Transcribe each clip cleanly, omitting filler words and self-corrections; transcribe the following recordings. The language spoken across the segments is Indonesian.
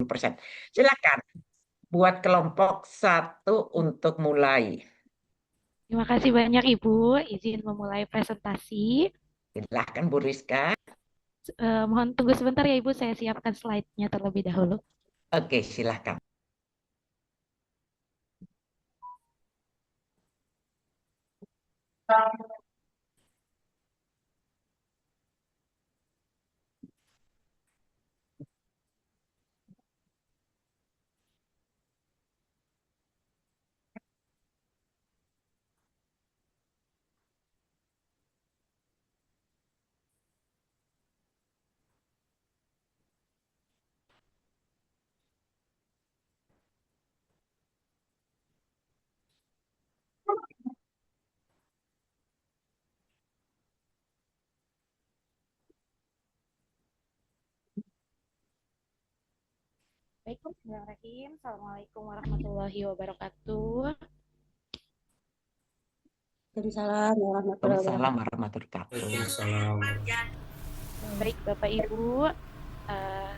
20%. Silakan buat kelompok satu untuk mulai. Terima kasih banyak Ibu, izin memulai presentasi. Silahkan Bu Rizka. Mohon tunggu sebentar ya Ibu, saya siapkan slide-nya terlebih dahulu. Oke, silahkan. Baik, Bismillahirrahmanirrahim. Assalamualaikum warahmatullahi wabarakatuh. Waalaikumsalam warahmatullahi Waalaikumsalam wabarakatuh. warahmatullahi wabarakatuh. Waalaikumsalam. Baik, Bapak Ibu, eh,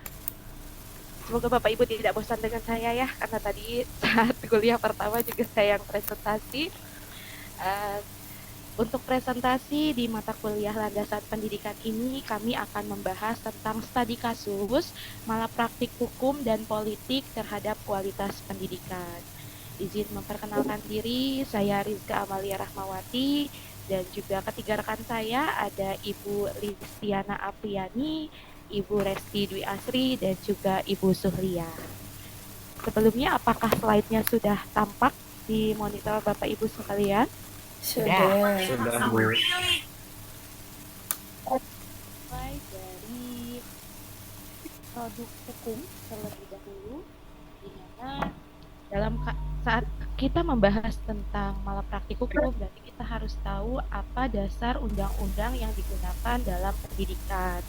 semoga Bapak Ibu tidak bosan dengan saya ya, karena tadi saat kuliah pertama juga saya yang presentasi. Eh, Untuk presentasi di mata kuliah landasan pendidikan ini, kami akan membahas tentang studi kasus, malapraktik hukum dan politik terhadap kualitas pendidikan. Izin memperkenalkan diri, saya Rizka Amalia Rahmawati, dan juga ketiga rekan saya ada Ibu Listiana Apriani, Ibu Resti Dwi Asri, dan juga Ibu Suhlia. Sebelumnya, apakah slide-nya sudah tampak di monitor Bapak Ibu sekalian? Sudah. Sudah, Bu. Mulai dari produk hukum terlebih dahulu, di mana dalam saat kita membahas tentang malapraktik hukum, berarti kita harus tahu apa dasar undang-undang yang digunakan dalam pendidikan.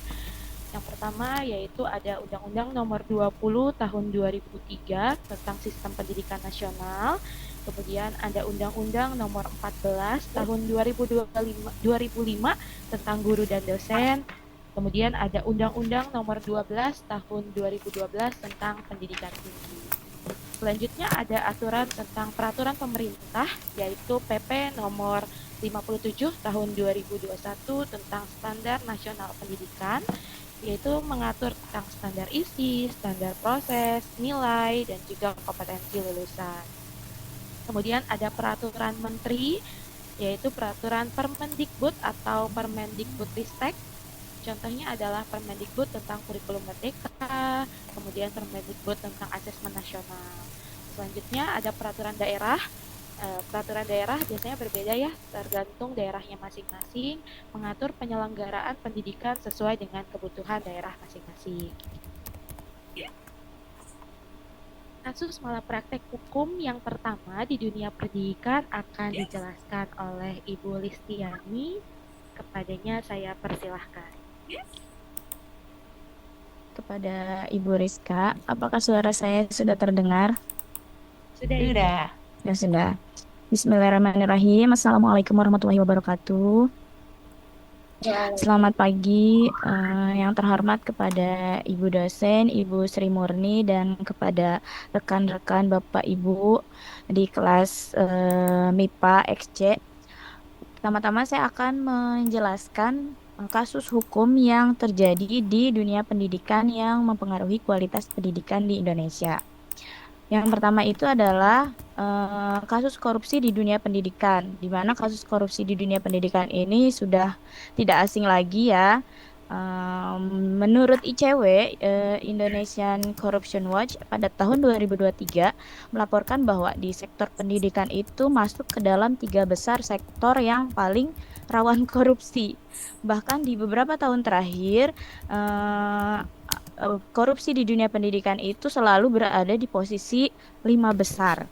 Yang pertama yaitu ada Undang-Undang Nomor 20 Tahun 2003 tentang Sistem Pendidikan Nasional. Kemudian ada Undang-Undang Nomor 14 Tahun 2005 tentang guru dan dosen. Kemudian ada Undang-Undang Nomor 12 Tahun 2012 tentang pendidikan tinggi. Selanjutnya ada aturan tentang peraturan pemerintah yaitu PP Nomor 57 Tahun 2021 tentang Standar Nasional Pendidikan, yaitu mengatur tentang standar isi, standar proses, nilai, dan juga kompetensi lulusan. Kemudian ada peraturan menteri, yaitu peraturan Permendikbud atau Permendikbudristek. Contohnya adalah Permendikbud tentang kurikulum merdeka, kemudian Permendikbud tentang asesmen nasional. Selanjutnya ada peraturan daerah. Peraturan daerah biasanya berbeda ya, tergantung daerahnya masing-masing, mengatur penyelenggaraan pendidikan sesuai dengan kebutuhan daerah masing-masing. Kasus malapraktek hukum yang pertama di dunia pendidikan akan dijelaskan oleh Ibu Listiani. Kepadanya saya persilahkan. Kepada Ibu Rizka, apakah suara saya sudah terdengar? Sudah Ibu. Sudah. Ya sudah. Bismillahirrahmanirrahim. Assalamualaikum warahmatullahi wabarakatuh. Selamat pagi, yang terhormat kepada Ibu dosen, Ibu Sri Murni, dan kepada rekan-rekan Bapak Ibu di kelas MIPA XC. Pertama-tama saya akan menjelaskan kasus hukum yang terjadi di dunia pendidikan yang mempengaruhi kualitas pendidikan di Indonesia. Yang pertama itu adalah kasus korupsi di dunia pendidikan, di mana kasus korupsi di dunia pendidikan ini sudah tidak asing lagi ya. Menurut ICW, Indonesian Corruption Watch, pada tahun 2023 melaporkan bahwa di sektor pendidikan itu masuk ke dalam tiga besar sektor yang paling rawan korupsi. Bahkan di beberapa tahun terakhir, eh, korupsi di dunia pendidikan itu selalu berada di posisi lima besar.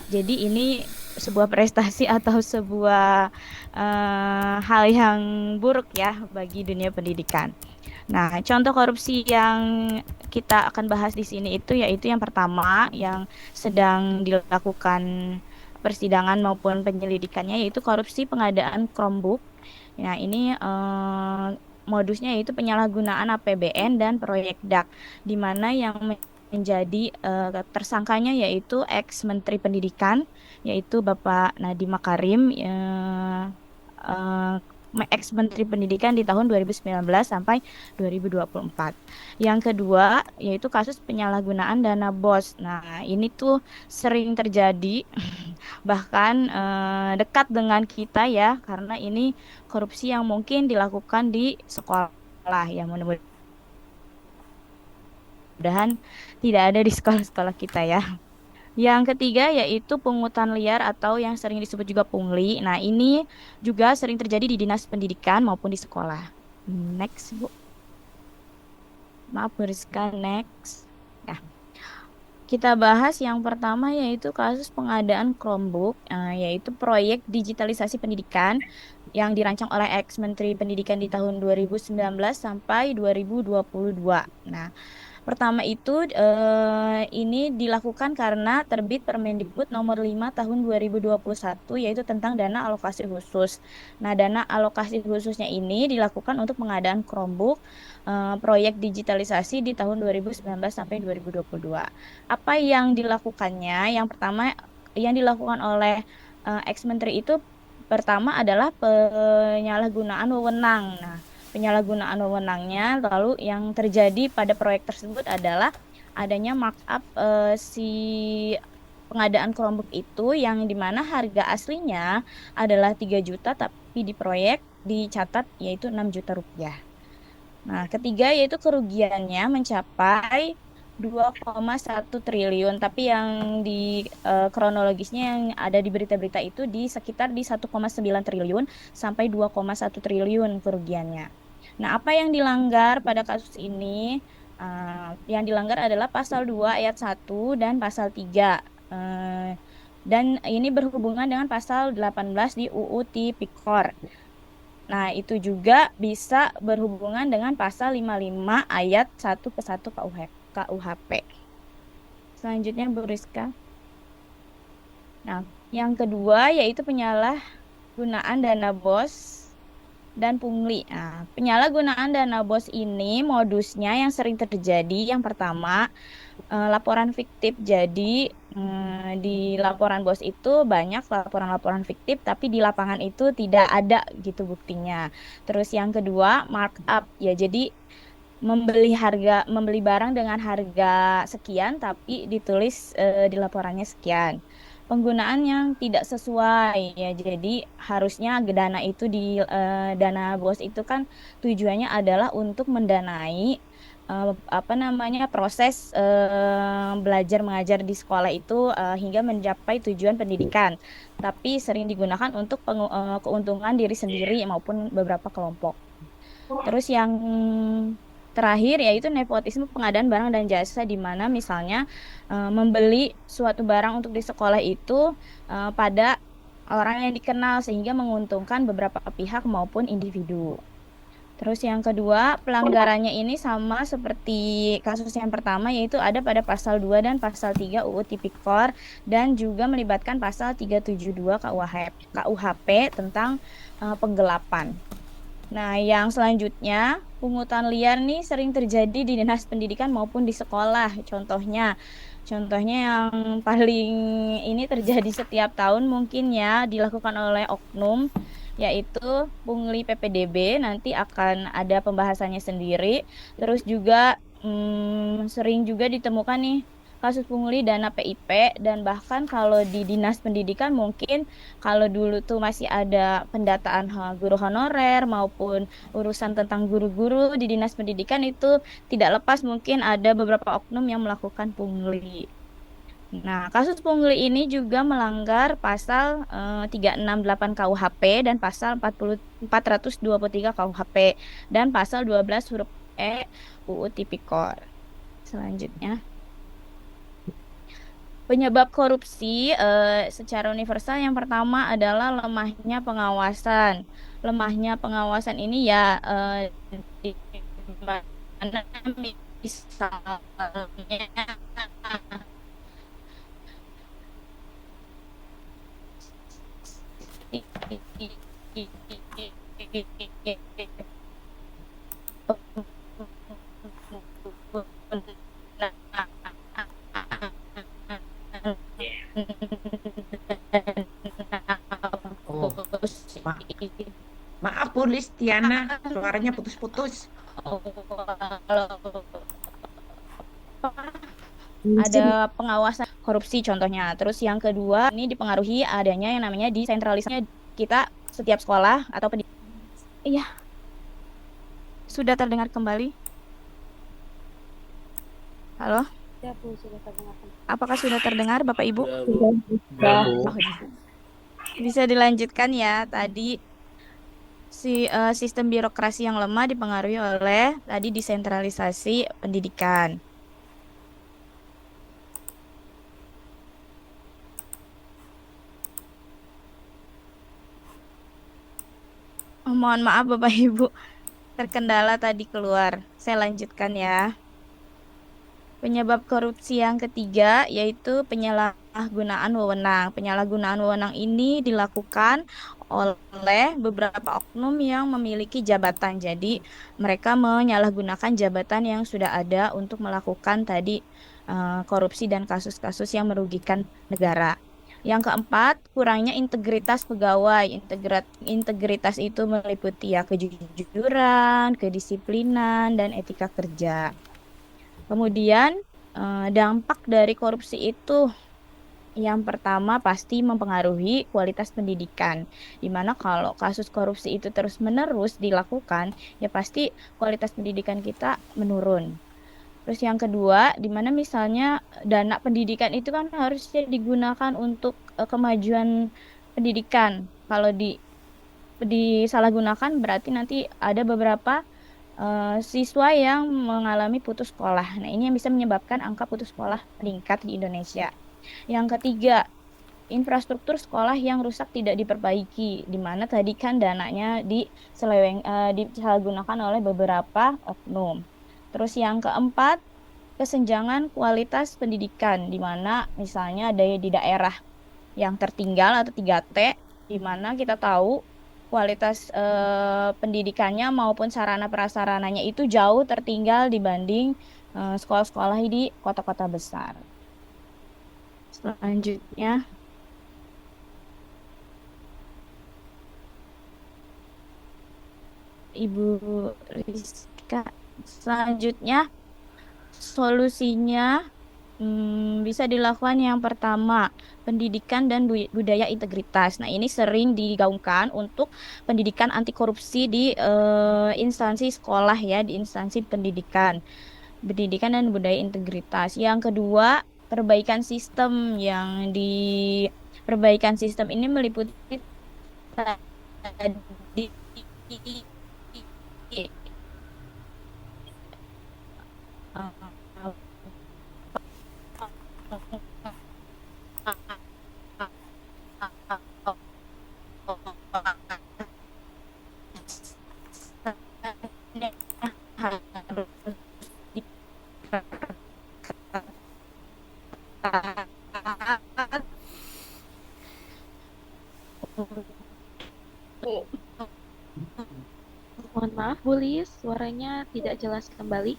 Jadi ini sebuah prestasi atau sebuah hal yang buruk ya bagi dunia pendidikan. Nah, contoh korupsi yang kita akan bahas di sini itu yaitu yang pertama yang sedang dilakukan persidangan maupun penyelidikannya yaitu korupsi pengadaan Chromebook. Nah, ini modusnya yaitu penyalahgunaan APBN dan proyek DAK, di mana yang menjadi tersangkanya yaitu ex Menteri Pendidikan yaitu Bapak Nadiem Makarim, eh, ex Menteri Pendidikan di tahun 2019 sampai 2024. Yang kedua yaitu kasus penyalahgunaan dana BOS. Nah, ini tuh sering terjadi bahkan dekat dengan kita ya karena ini korupsi yang mungkin dilakukan di sekolah ya mudah-mudahan tidak ada di sekolah-sekolah kita ya. Yang ketiga yaitu pungutan liar atau yang sering disebut juga pungli. Nah, ini juga sering terjadi di dinas pendidikan maupun di sekolah. Next, Bu. Maaf, Bu Rizka. Next. Nah, kita bahas yang pertama yaitu kasus pengadaan Chromebook, yaitu proyek digitalisasi pendidikan yang dirancang oleh ex-Menteri Pendidikan di tahun 2019 sampai 2022. Nah, pertama itu ini dilakukan karena terbit Permendikbud nomor 5 tahun 2021 yaitu tentang dana alokasi khusus. Nah, dana alokasi khususnya ini dilakukan untuk pengadaan Chromebook proyek digitalisasi di tahun 2019 sampai 2022. Apa yang dilakukannya? Yang pertama yang dilakukan oleh ex-menteri itu pertama adalah penyalahgunaan wewenang. Nah, penyalahgunaan wewenangnya. Lalu yang terjadi pada proyek tersebut adalah adanya markup si pengadaan Chromebook itu yang dimana harga aslinya adalah 3 juta tapi di proyek dicatat yaitu 6 juta rupiah. Nah, ketiga yaitu kerugiannya mencapai 2,1 triliun, tapi yang di kronologisnya yang ada di berita-berita itu di sekitar di 1,9 triliun sampai 2,1 triliun kerugiannya. Nah, apa yang dilanggar pada kasus ini? Yang dilanggar adalah pasal 2 ayat 1 dan pasal 3. Dan ini berhubungan dengan pasal 18 di UU Tipikor. Nah, itu juga bisa berhubungan dengan pasal 55 ayat 1 ke 1 KUHP. Selanjutnya, Bu Rizka. Nah, yang kedua yaitu penyalahgunaan dana BOS dan pungli. Nah, penyalahgunaan dana BOS ini modusnya yang sering terjadi. Yang pertama, laporan fiktif. Jadi, di laporan BOS itu banyak laporan-laporan fiktif, tapi di lapangan itu tidak ada gitu buktinya. Terus yang kedua, markup. Ya, jadi membeli barang dengan harga sekian tapi ditulis di laporannya sekian. Penggunaan yang tidak sesuai ya. Jadi harusnya dana itu dana BOS itu kan tujuannya adalah untuk mendanai apa namanya proses belajar mengajar di sekolah itu hingga mencapai tujuan pendidikan. Tapi sering digunakan untuk keuntungan diri sendiri maupun beberapa kelompok. Terus yang terakhir yaitu nepotisme pengadaan barang dan jasa di mana misalnya membeli suatu barang untuk di sekolah itu pada orang yang dikenal sehingga menguntungkan beberapa pihak maupun individu. Terus yang kedua, pelanggarannya ini sama seperti kasus yang pertama yaitu ada pada pasal 2 dan pasal 3 UU Tipikor dan juga melibatkan pasal 372 KUHP tentang penggelapan. Nah, yang selanjutnya, pungutan liar nih sering terjadi di dinas pendidikan maupun di sekolah. Contohnya yang paling ini terjadi setiap tahun mungkin ya dilakukan oleh oknum, yaitu pungli PPDB. Nanti akan ada pembahasannya sendiri. Terus juga sering juga ditemukan nih kasus pungli dana PIP dan bahkan kalau di dinas pendidikan mungkin kalau dulu tuh masih ada pendataan guru honorer maupun urusan tentang guru-guru di dinas pendidikan itu tidak lepas mungkin ada beberapa oknum yang melakukan pungli. Nah, kasus pungli ini juga melanggar pasal 368 KUHP dan pasal 423 KUHP dan pasal 12 huruf E UU Tipikor. Selanjutnya. Penyebab korupsi secara universal yang pertama adalah lemahnya pengawasan. Lemahnya pengawasan ini ya di mana misalnya Maaf Bu Listiana, suaranya putus-putus. Ada pengawasan korupsi contohnya. Terus yang kedua ini dipengaruhi adanya yang namanya desentralisasinya kita setiap sekolah atau pendidikan. Iya, sudah terdengar kembali. Halo, Ya, Bu, sudah terdengar. apakah sudah terdengar Bapak Ibu? Udah, Bu. Ya, Udah. Bu. Oh, bisa dilanjutkan ya. Tadi sistem birokrasi yang lemah dipengaruhi oleh tadi desentralisasi pendidikan. Oh, mohon maaf Bapak Ibu, terkendala tadi keluar. Saya lanjutkan ya. Penyebab korupsi yang ketiga yaitu penyalahgunaan wewenang. Penyalahgunaan wewenang ini dilakukan oleh beberapa oknum yang memiliki jabatan. Jadi, mereka menyalahgunakan jabatan yang sudah ada untuk melakukan tadi korupsi dan kasus-kasus yang merugikan negara. Yang keempat, kurangnya integritas pegawai. Integritas itu meliputi ya kejujuran, kedisiplinan, dan etika kerja. Kemudian dampak dari korupsi itu yang pertama pasti mempengaruhi kualitas pendidikan. Di mana kalau kasus korupsi itu terus-menerus dilakukan, ya pasti kualitas pendidikan kita menurun. Terus yang kedua, di mana misalnya dana pendidikan itu kan harusnya digunakan untuk kemajuan pendidikan. Kalau disalahgunakan berarti nanti ada beberapa siswa yang mengalami putus sekolah. Nah, ini yang bisa menyebabkan angka putus sekolah meningkat di Indonesia. Yang ketiga, infrastruktur sekolah yang rusak tidak diperbaiki, di mana tadi kan dananya disalahgunakan oleh beberapa oknum. Terus yang keempat, kesenjangan kualitas pendidikan, di mana misalnya ada di daerah yang tertinggal atau 3T, di mana kita tahu kualitas pendidikannya maupun sarana prasarananya itu jauh tertinggal dibanding sekolah-sekolah di kota-kota besar. Selanjutnya, Ibu Rizka. Selanjutnya, solusinya bisa dilakukan yang pertama, pendidikan dan budaya integritas. Nah, ini sering digaungkan untuk pendidikan anti korupsi di instansi sekolah ya, di instansi pendidikan. Pendidikan dan budaya integritas. Yang kedua, perbaikan sistem perbaikan sistem ini meliputi tadi harus Bu, mohon maaf, Bu Lis, suaranya tidak jelas kembali.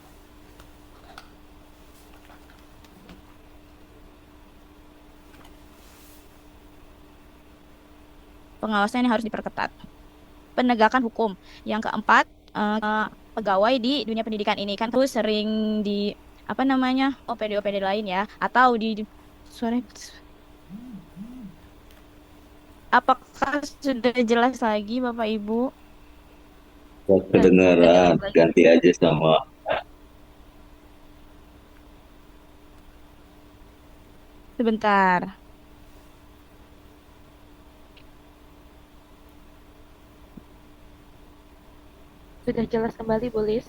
pengawasan yang harus diperketat. Penegakan hukum. Yang keempat, pegawai di dunia pendidikan ini kan tuh sering di apa namanya OPD-OPD lain ya, atau di suara apakah sudah jelas lagi Bapak Ibu? Kedengaran, ganti aja sama Sebentar. Sudah jelas kembali, Bu Lis.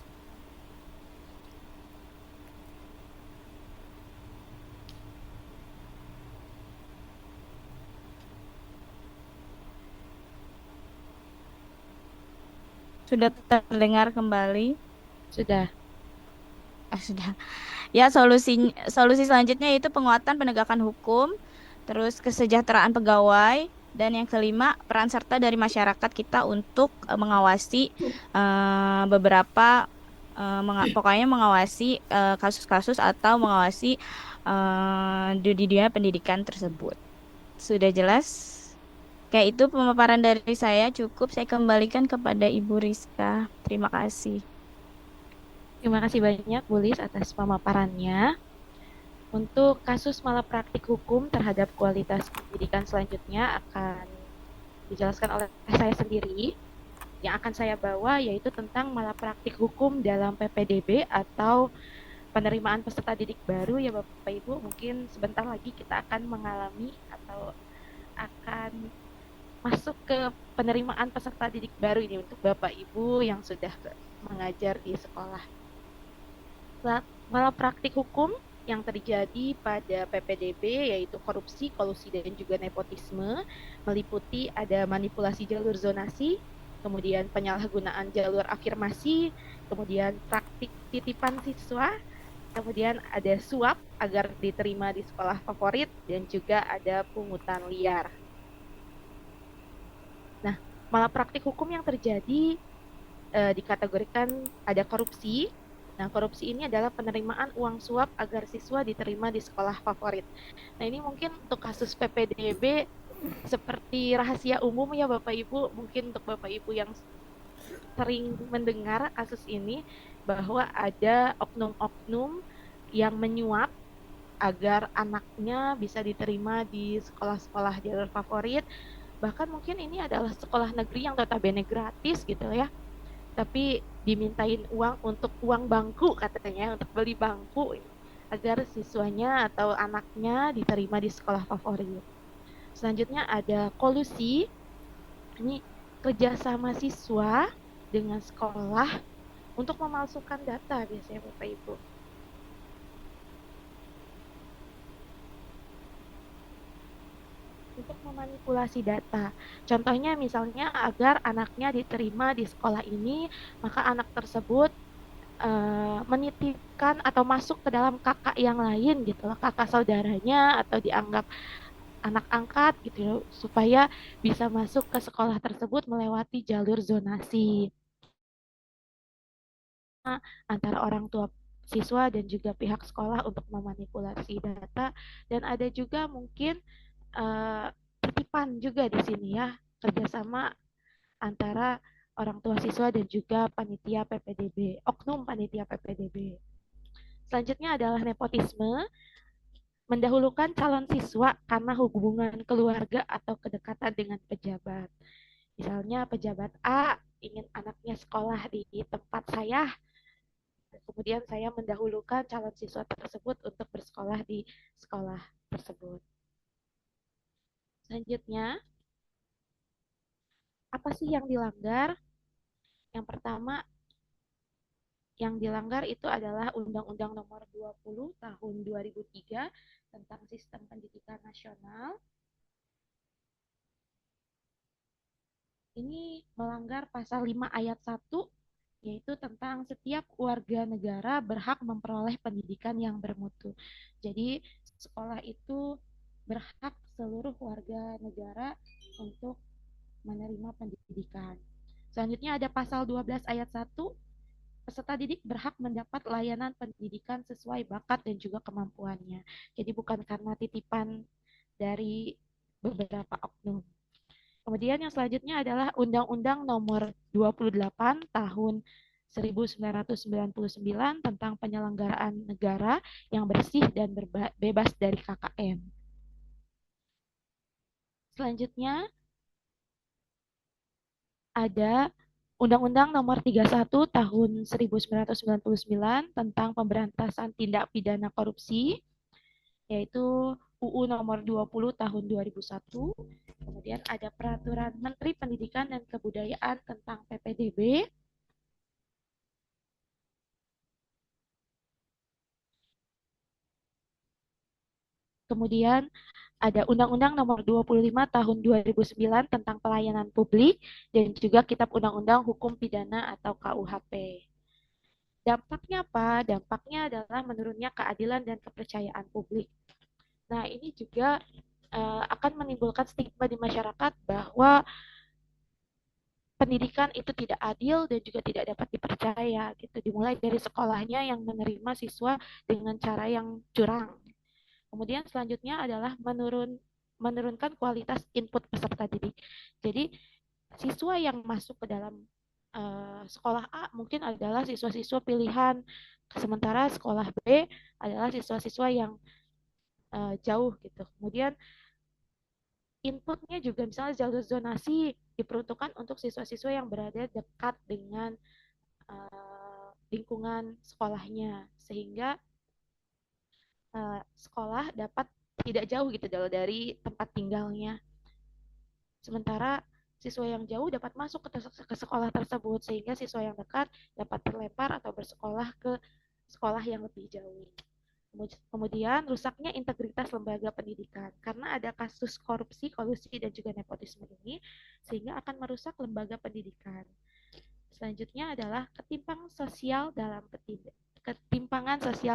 Sudah terdengar kembali? Sudah. Sudah. Ya, solusi selanjutnya itu penguatan penegakan hukum, terus kesejahteraan pegawai, dan yang kelima, peran serta dari masyarakat kita untuk mengawasi beberapa pokoknya mengawasi kasus-kasus atau mengawasi di dunia pendidikan tersebut. Sudah jelas? Oke, itu pemaparan dari saya cukup. Saya kembalikan kepada Ibu Rizka. Terima kasih. Terima kasih banyak, Bu Lis, atas pemaparannya. Untuk kasus malapraktik hukum terhadap kualitas pendidikan selanjutnya akan dijelaskan oleh saya sendiri. Yang akan saya bawa yaitu tentang malapraktik hukum dalam PPDB atau penerimaan peserta didik baru ya Bapak Ibu. Mungkin sebentar lagi kita akan mengalami atau akan masuk ke penerimaan peserta didik baru ini untuk Bapak Ibu yang sudah mengajar di sekolah. Malapraktik hukum yang terjadi pada PPDB yaitu korupsi, kolusi, dan juga nepotisme, meliputi ada manipulasi jalur zonasi, kemudian penyalahgunaan jalur afirmasi, kemudian praktik titipan siswa, kemudian ada suap agar diterima di sekolah favorit, dan juga ada pungutan liar. Nah, malapraktik hukum yang terjadi dikategorikan ada korupsi. Nah, korupsi ini adalah penerimaan uang suap agar siswa diterima di sekolah favorit. Nah, ini mungkin untuk kasus PPDB seperti rahasia umum ya Bapak Ibu. Mungkin untuk Bapak Ibu yang sering mendengar kasus ini bahwa ada oknum-oknum yang menyuap agar anaknya bisa diterima di sekolah-sekolah jalur favorit. Bahkan mungkin ini adalah sekolah negeri yang notabene gratis gitu ya, tapi dimintain uang untuk uang bangku katanya, untuk beli bangku agar siswanya atau anaknya diterima di sekolah favorit. Selanjutnya ada kolusi, ini kerjasama siswa dengan sekolah untuk memalsukan data biasanya Bapak Ibu. Untuk memanipulasi data. Contohnya misalnya agar anaknya diterima di sekolah ini, maka anak tersebut menitipkan atau masuk ke dalam kakak yang lain gitu loh, kakak saudaranya atau dianggap anak angkat gitu loh, supaya bisa masuk ke sekolah tersebut melewati jalur zonasi antara orang tua siswa dan juga pihak sekolah untuk memanipulasi data. Dan ada juga mungkin uh, titipan juga di sini ya, kerjasama antara orang tua siswa dan juga panitia PPDB, oknum panitia PPDB. Selanjutnya adalah nepotisme, mendahulukan calon siswa karena hubungan keluarga atau kedekatan dengan pejabat. Misalnya pejabat A ingin anaknya sekolah di tempat saya, kemudian saya mendahulukan calon siswa tersebut untuk bersekolah di sekolah tersebut. Selanjutnya, apa sih yang dilanggar? Yang pertama, yang dilanggar itu adalah Undang-Undang Nomor 20 Tahun 2003 tentang Sistem Pendidikan Nasional. Ini melanggar pasal 5 ayat 1, yaitu tentang setiap warga negara berhak memperoleh pendidikan yang bermutu. Jadi sekolah itu berhak seluruh warga negara untuk menerima pendidikan. Selanjutnya ada pasal 12 ayat 1, peserta didik berhak mendapat layanan pendidikan sesuai bakat dan juga kemampuannya. Jadi bukan karena titipan dari beberapa oknum. Kemudian yang selanjutnya adalah Undang-Undang Nomor 28 Tahun 1999 tentang penyelenggaraan negara yang bersih dan bebas dari KKN. Selanjutnya ada Undang-Undang Nomor 31 Tahun 1999 tentang pemberantasan tindak pidana korupsi, yaitu UU Nomor 20 Tahun 2001. Kemudian ada Peraturan Menteri Pendidikan dan Kebudayaan tentang PPDB. Kemudian ada Undang-Undang Nomor 25 Tahun 2009 tentang pelayanan publik dan juga Kitab Undang-Undang Hukum Pidana atau KUHP. Dampaknya apa? Dampaknya adalah menurunnya keadilan dan kepercayaan publik. Nah, ini juga akan menimbulkan stigma di masyarakat bahwa pendidikan itu tidak adil dan juga tidak dapat dipercaya gitu. Dimulai dari sekolahnya yang menerima siswa dengan cara yang curang. Kemudian selanjutnya adalah menurunkan kualitas input peserta didik. Jadi siswa yang masuk ke dalam sekolah A mungkin adalah siswa-siswa pilihan, sementara sekolah B adalah siswa-siswa yang jauh gitu. Kemudian inputnya juga misalnya jalur zonasi diperuntukkan untuk siswa-siswa yang berada dekat dengan lingkungan sekolahnya, sehingga sekolah dapat tidak jauh gitu dari tempat tinggalnya. Sementara siswa yang jauh dapat masuk ke sekolah tersebut, sehingga siswa yang dekat dapat terlempar atau bersekolah ke sekolah yang lebih jauh. Kemudian rusaknya integritas lembaga pendidikan karena ada kasus korupsi, kolusi, dan juga nepotisme ini, sehingga akan merusak lembaga pendidikan. Selanjutnya adalah ketimpangan sosial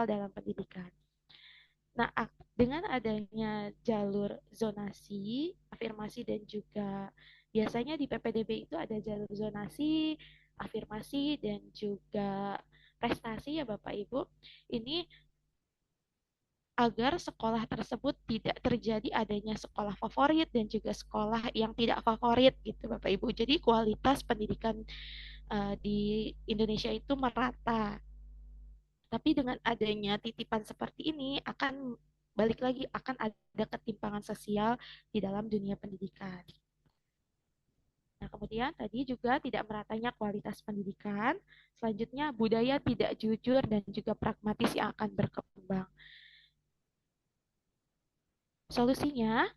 dalam pendidikan. Nah, dengan adanya jalur zonasi, afirmasi, dan juga biasanya di PPDB itu ada jalur zonasi, afirmasi, dan juga prestasi ya Bapak Ibu. Ini agar sekolah tersebut tidak terjadi adanya sekolah favorit dan juga sekolah yang tidak favorit gitu Bapak Ibu. Jadi kualitas pendidikan di Indonesia itu merata. Tapi dengan adanya titipan seperti ini akan balik lagi akan ada ketimpangan sosial di dalam dunia pendidikan. Nah, kemudian tadi juga tidak meratanya kualitas pendidikan. Selanjutnya budaya tidak jujur dan juga pragmatis yang akan berkembang. Solusinya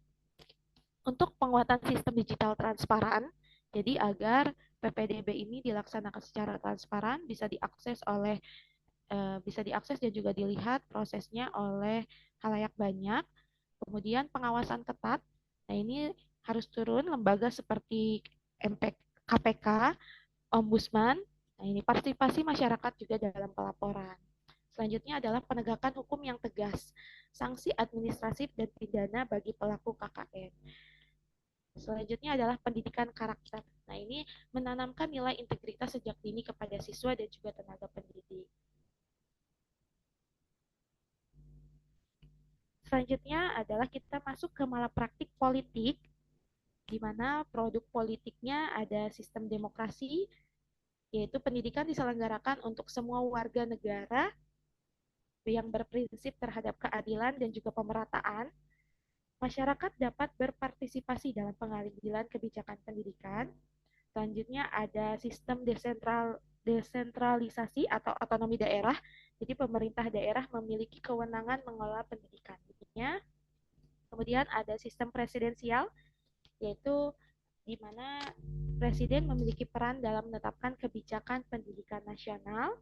untuk penguatan sistem digital transparan, jadi agar PPDB ini dilaksanakan secara transparan, bisa diakses dan juga dilihat prosesnya oleh khalayak banyak. Kemudian pengawasan ketat. Nah, ini harus turun lembaga seperti KPK, Ombudsman. Nah, ini partisipasi masyarakat juga dalam pelaporan. Selanjutnya adalah penegakan hukum yang tegas, sanksi administratif dan pidana bagi pelaku KKN. Selanjutnya adalah pendidikan karakter. Nah, ini menanamkan nilai integritas sejak dini kepada siswa dan juga tenaga pendidik. Selanjutnya adalah kita masuk ke malapraktik politik, di mana produk politiknya ada sistem demokrasi, yaitu pendidikan diselenggarakan untuk semua warga negara yang berprinsip terhadap keadilan dan juga pemerataan. Masyarakat dapat berpartisipasi dalam pengambilan kebijakan pendidikan. Selanjutnya ada sistem desentralisasi atau otonomi daerah. Jadi pemerintah daerah memiliki kewenangan mengelola pendidikan. Kemudian ada sistem presidensial, yaitu di mana presiden memiliki peran dalam menetapkan kebijakan pendidikan nasional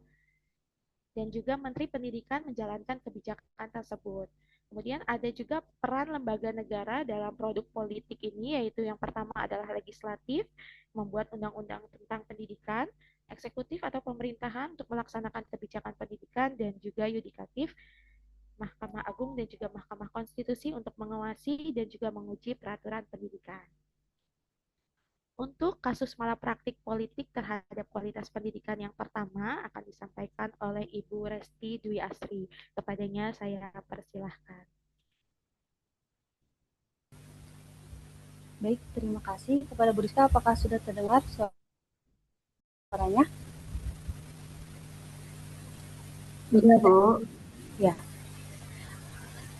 dan juga menteri pendidikan menjalankan kebijakan tersebut. Kemudian ada juga peran lembaga negara dalam produk politik ini, yaitu yang pertama adalah legislatif, membuat undang-undang tentang pendidikan, eksekutif atau pemerintahan untuk melaksanakan kebijakan pendidikan, dan juga yudikatif, Mahkamah Agung dan juga Mahkamah Konstitusi untuk mengawasi dan juga menguji peraturan pendidikan. Untuk kasus malapraktik politik terhadap kualitas pendidikan yang pertama akan disampaikan oleh Ibu Resti Dwi Asri. Kepadanya saya persilahkan. Baik, terima kasih kepada Bu Rizka. Apakah sudah terdengar suaranya? Iya, Bu. Ya.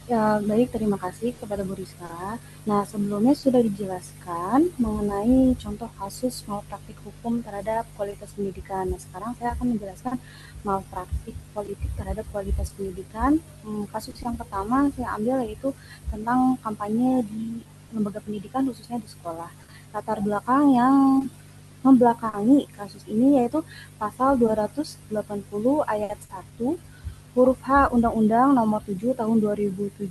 Ya, baik, terima kasih kepada Bu Rizka. Nah, sebelumnya sudah dijelaskan mengenai contoh kasus malpraktik hukum terhadap kualitas pendidikan. Nah, sekarang saya akan menjelaskan malpraktik politik terhadap kualitas pendidikan. Kasus yang pertama saya ambil yaitu tentang kampanye di lembaga pendidikan khususnya di sekolah. Latar belakang yang membelakangi kasus ini yaitu pasal 280 ayat 1 huruf H Undang-Undang Nomor 7 Tahun 2017,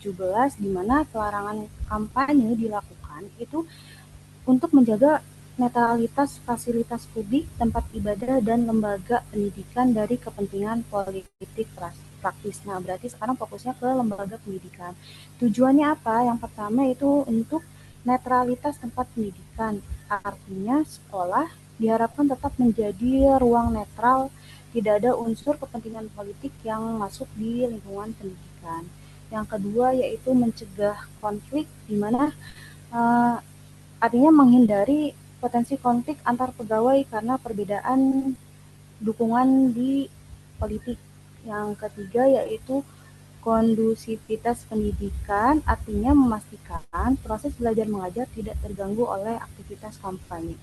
di mana pelarangan kampanye dilakukan itu untuk menjaga netralitas fasilitas publik, tempat ibadah, dan lembaga pendidikan dari kepentingan politik praktis. Nah, berarti sekarang fokusnya ke lembaga pendidikan. Tujuannya apa? Yang pertama itu untuk netralitas tempat pendidikan. Artinya sekolah diharapkan tetap menjadi ruang netral, tidak ada unsur kepentingan politik yang masuk di lingkungan pendidikan. Yang kedua yaitu mencegah konflik, di mana artinya menghindari potensi konflik antar pegawai karena perbedaan dukungan di politik. Yang ketiga yaitu kondusivitas pendidikan, artinya memastikan proses belajar mengajar tidak terganggu oleh aktivitas kampanye.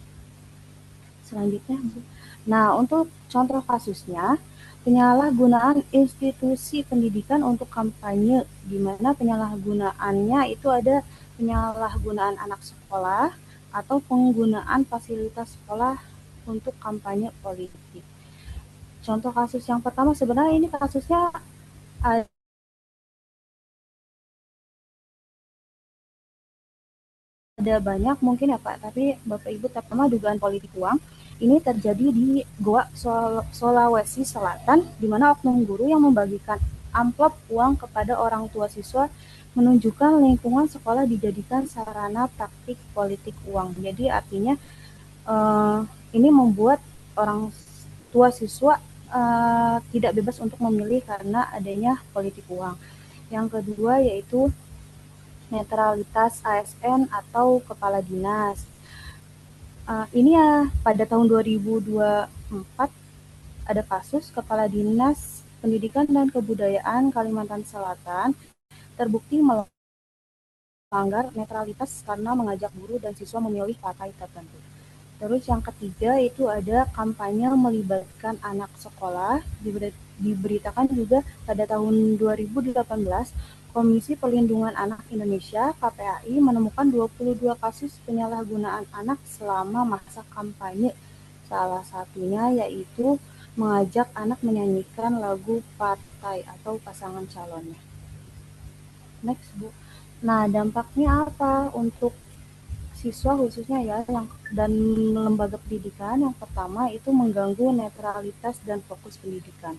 Selanjutnya, nah untuk contoh kasusnya, penyalahgunaan institusi pendidikan untuk kampanye, di mana penyalahgunaannya itu ada penyalahgunaan anak sekolah atau penggunaan fasilitas sekolah untuk kampanye politik. Contoh kasus yang pertama sebenarnya ini kasusnya ada banyak mungkin ya Pak, tapi Bapak Ibu pertama dugaan politik uang ini terjadi di Goa, Sulawesi Selatan, di mana oknum guru yang membagikan amplop uang kepada orang tua siswa menunjukkan lingkungan sekolah dijadikan sarana praktik politik uang. Jadi artinya ini membuat orang tua siswa tidak bebas untuk memilih karena adanya politik uang. Yang kedua yaitu netralitas ASN atau kepala dinas. Ini ya pada tahun 2024 ada kasus kepala dinas pendidikan dan kebudayaan Kalimantan Selatan terbukti melanggar netralitas karena mengajak guru dan siswa memilih partai tertentu. Terus yang ketiga itu ada kampanye melibatkan anak sekolah. Diberitakan juga pada tahun 2018 Komisi Perlindungan Anak Indonesia (KPAI) menemukan 22 kasus penyalahgunaan anak selama masa kampanye. Salah satunya yaitu mengajak anak menyanyikan lagu partai atau pasangan calonnya. Next, Bu. Nah, dampaknya apa untuk siswa khususnya ya dan lembaga pendidikan? Yang pertama itu mengganggu netralitas dan fokus pendidikan.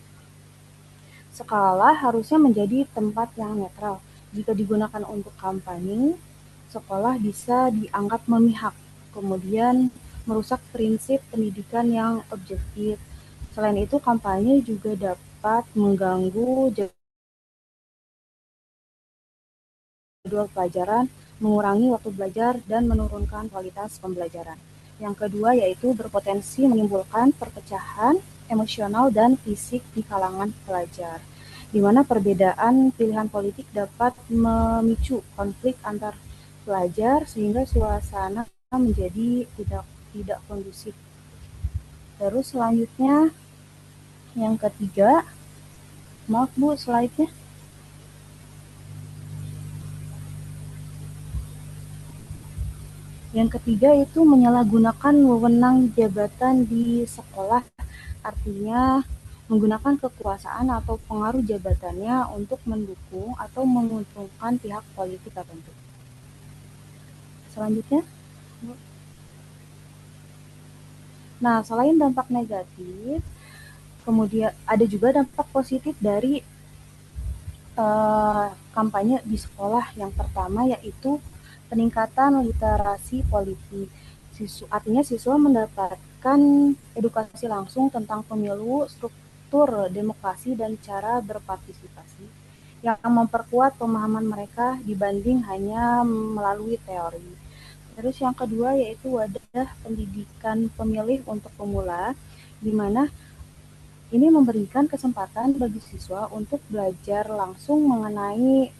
Sekolah harusnya menjadi tempat yang netral. Jika digunakan untuk kampanye, sekolah bisa dianggap memihak, kemudian merusak prinsip pendidikan yang objektif. Selain itu, kampanye juga dapat mengganggu jadwal pelajaran, mengurangi waktu belajar, dan menurunkan kualitas pembelajaran. Yang kedua yaitu berpotensi menimbulkan perpecahan emosional dan fisik di kalangan pelajar, di mana perbedaan pilihan politik dapat memicu konflik antar pelajar sehingga suasana menjadi tidak kondusif. Terus selanjutnya yang ketiga, maaf Bu slide-nya. Yang ketiga itu menyalahgunakan wewenang jabatan di sekolah, artinya menggunakan kekuasaan atau pengaruh jabatannya untuk mendukung atau menguntungkan pihak politik tertentu. Selanjutnya. Nah, selain dampak negatif, kemudian ada juga dampak positif dari kampanye di sekolah. Yang pertama yaitu peningkatan literasi politik. Artinya siswa mendapatkan edukasi langsung tentang pemilu, struktur demokrasi, dan cara berpartisipasi yang memperkuat pemahaman mereka dibanding hanya melalui teori. Terus yang kedua yaitu wadah pendidikan pemilih untuk pemula, di mana ini memberikan kesempatan bagi siswa untuk belajar langsung mengenai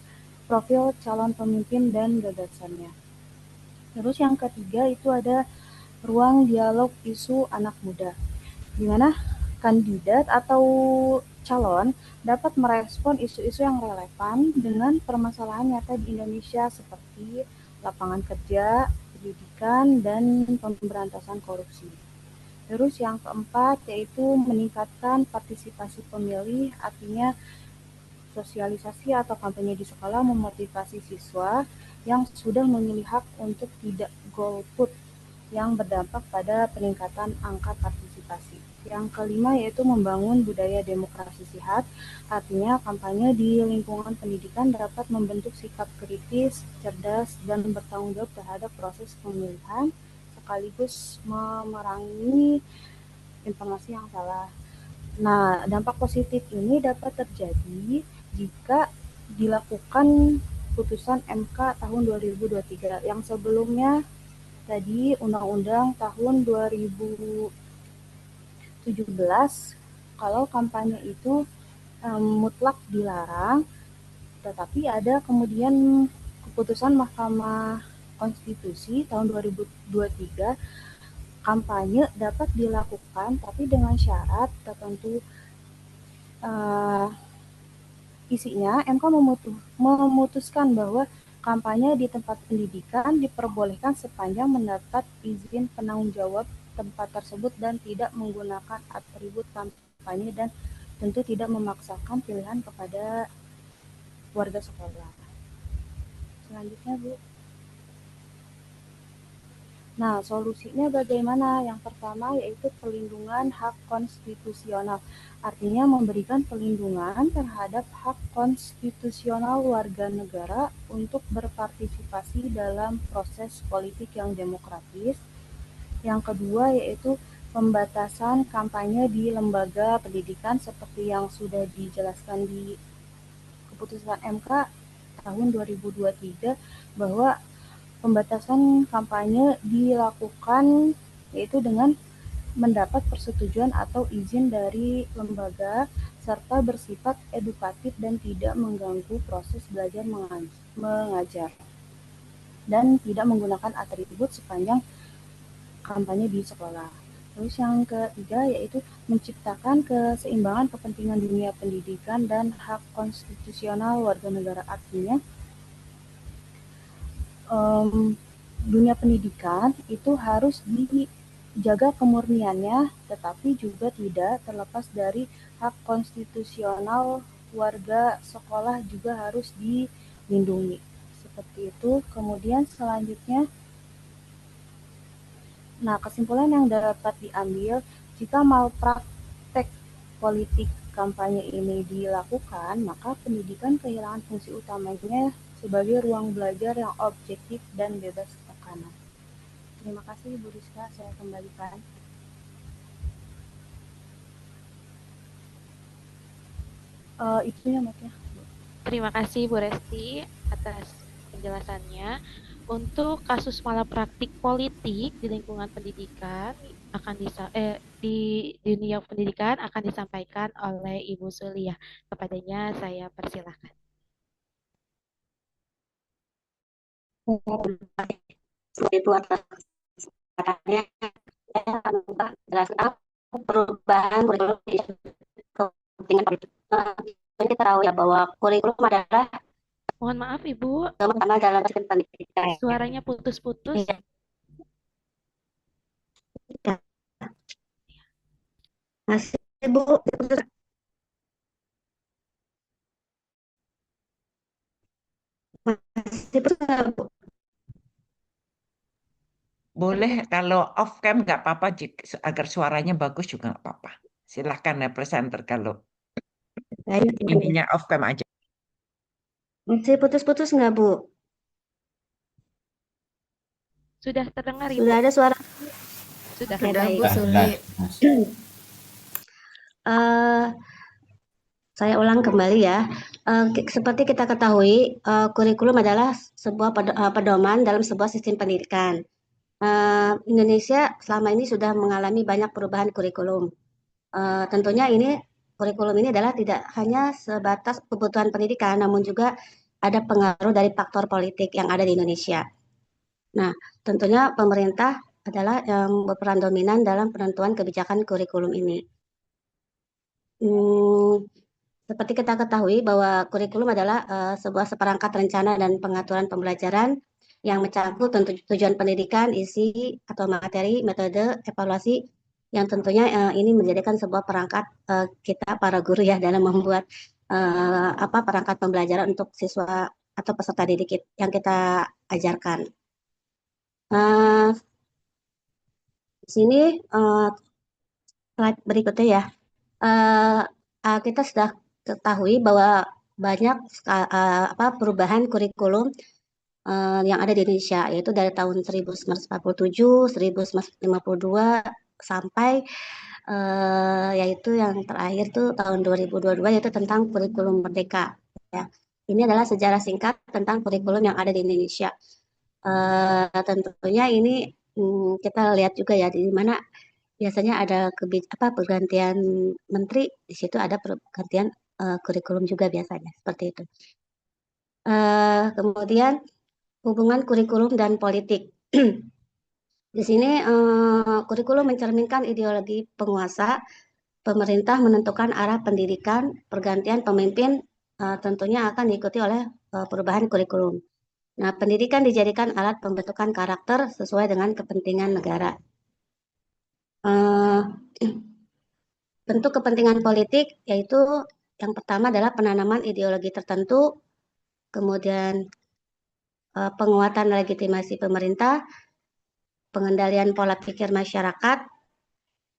profil calon pemimpin dan gagasannya. Terus yang ketiga itu ada ruang dialog isu anak muda, di mana kandidat atau calon dapat merespon isu-isu yang relevan dengan permasalahan nyata di Indonesia seperti lapangan kerja, pendidikan, dan pemberantasan korupsi. Terus yang keempat yaitu meningkatkan partisipasi pemilih, artinya sosialisasi atau kampanye di sekolah memotivasi siswa yang sudah memilih hak untuk tidak golput yang berdampak pada peningkatan angka partisipasi. Yang kelima yaitu membangun budaya demokrasi sehat, artinya kampanye di lingkungan pendidikan dapat membentuk sikap kritis, cerdas, dan bertanggung jawab terhadap proses pemilihan, sekaligus memerangi informasi yang salah. Nah, dampak positif ini dapat terjadi jika dilakukan putusan MK tahun 2023. Yang sebelumnya tadi Undang-Undang tahun 2017 kalau kampanye itu mutlak dilarang, tetapi ada kemudian keputusan Mahkamah Konstitusi tahun 2023 kampanye dapat dilakukan tapi dengan syarat tertentu. Isinya MK memutuskan bahwa kampanye di tempat pendidikan diperbolehkan sepanjang mendapat izin penanggung jawab tempat tersebut dan tidak menggunakan atribut kampanye dan tentu tidak memaksakan pilihan kepada warga sekolah. Selanjutnya, Bu. Nah, solusinya bagaimana? Yang pertama yaitu perlindungan hak konstitusional. Artinya memberikan perlindungan terhadap hak konstitusional warga negara untuk berpartisipasi dalam proses politik yang demokratis. Yang kedua yaitu pembatasan kampanye di lembaga pendidikan seperti yang sudah dijelaskan di keputusan MK tahun 2023 bahwa pembatasan kampanye dilakukan yaitu dengan mendapat persetujuan atau izin dari lembaga serta bersifat edukatif dan tidak mengganggu proses belajar mengajar dan tidak menggunakan atribut sepanjang kampanye di sekolah. Terus yang ketiga yaitu menciptakan keseimbangan kepentingan dunia pendidikan dan hak konstitusional warga negara. Artinya dunia pendidikan itu harus dijaga kemurniannya, tetapi juga tidak terlepas dari hak konstitusional warga sekolah juga harus dilindungi. Seperti itu. Kemudian selanjutnya, nah kesimpulan yang dapat diambil jika malpraktek politik kampanye ini dilakukan, maka pendidikan kehilangan fungsi utamanya sebagai ruang belajar yang objektif dan bebas tekanan. Terima kasih Bu Rizka, saya kembalikan. Itunya Mas ya. Terima kasih Bu Resti atas penjelasannya. Untuk kasus malapraktik politik di lingkungan pendidikan akan di dunia pendidikan akan disampaikan oleh Ibu Suliah. Kepadanya saya persilahkan. Itu atas kesempatannya saya akan menjelaskan perubahan kurikulum di kepentingan politik. Kita tahu ya bahwa kurikulum adalah Mohon maaf Ibu, pertama dalam sistem pendidikan. suaranya putus-putus. Iya. Masih Bu, masih putus nggak, Bu? Boleh kalau off cam nggak apa-apa, agar suaranya bagus juga nggak apa-apa. Silahkan ya presenter kalau Baik, Bu. ininya off cam aja. Masih putus-putus nggak, Bu? Sudah terdengar Ibu? Sudah ada suara? Sudah. Oke, Sudah, baik. Bu Suli. Saya ulang kembali ya. Seperti kita ketahui, kurikulum adalah sebuah pedoman dalam sebuah sistem pendidikan. Indonesia selama ini sudah mengalami banyak perubahan kurikulum. Tentunya kurikulum ini adalah tidak hanya sebatas kebutuhan pendidikan, namun juga ada pengaruh dari faktor politik yang ada di Indonesia. Nah, tentunya pemerintah adalah yang berperan dominan dalam penentuan kebijakan kurikulum ini. Seperti kita ketahui bahwa kurikulum adalah sebuah seperangkat rencana dan pengaturan pembelajaran yang mencakup tujuan pendidikan, isi atau materi, metode, evaluasi yang tentunya ini menjadikan sebuah perangkat kita para guru ya dalam membuat perangkat pembelajaran untuk siswa atau peserta didik yang kita ajarkan. Di sini slide berikutnya ya. Kita sudah ketahui bahwa banyak perubahan kurikulum yang ada di Indonesia, yaitu dari tahun 1947, 1952 sampai yaitu yang terakhir tuh tahun 2022 yaitu tentang kurikulum merdeka. Ya. Ini adalah sejarah singkat tentang kurikulum yang ada di Indonesia. Tentunya ini kita lihat juga ya di mana biasanya ada pergantian menteri, di situ ada pergantian kurikulum juga biasanya seperti itu. Kemudian hubungan kurikulum dan politik. Di sini kurikulum mencerminkan ideologi penguasa, pemerintah menentukan arah pendidikan, pergantian pemimpin tentunya akan diikuti oleh perubahan kurikulum. Nah, pendidikan dijadikan alat pembentukan karakter sesuai dengan kepentingan negara. Eh, Bentuk kepentingan politik yaitu yang pertama adalah penanaman ideologi tertentu, kemudian penguatan legitimasi pemerintah, pengendalian pola pikir masyarakat,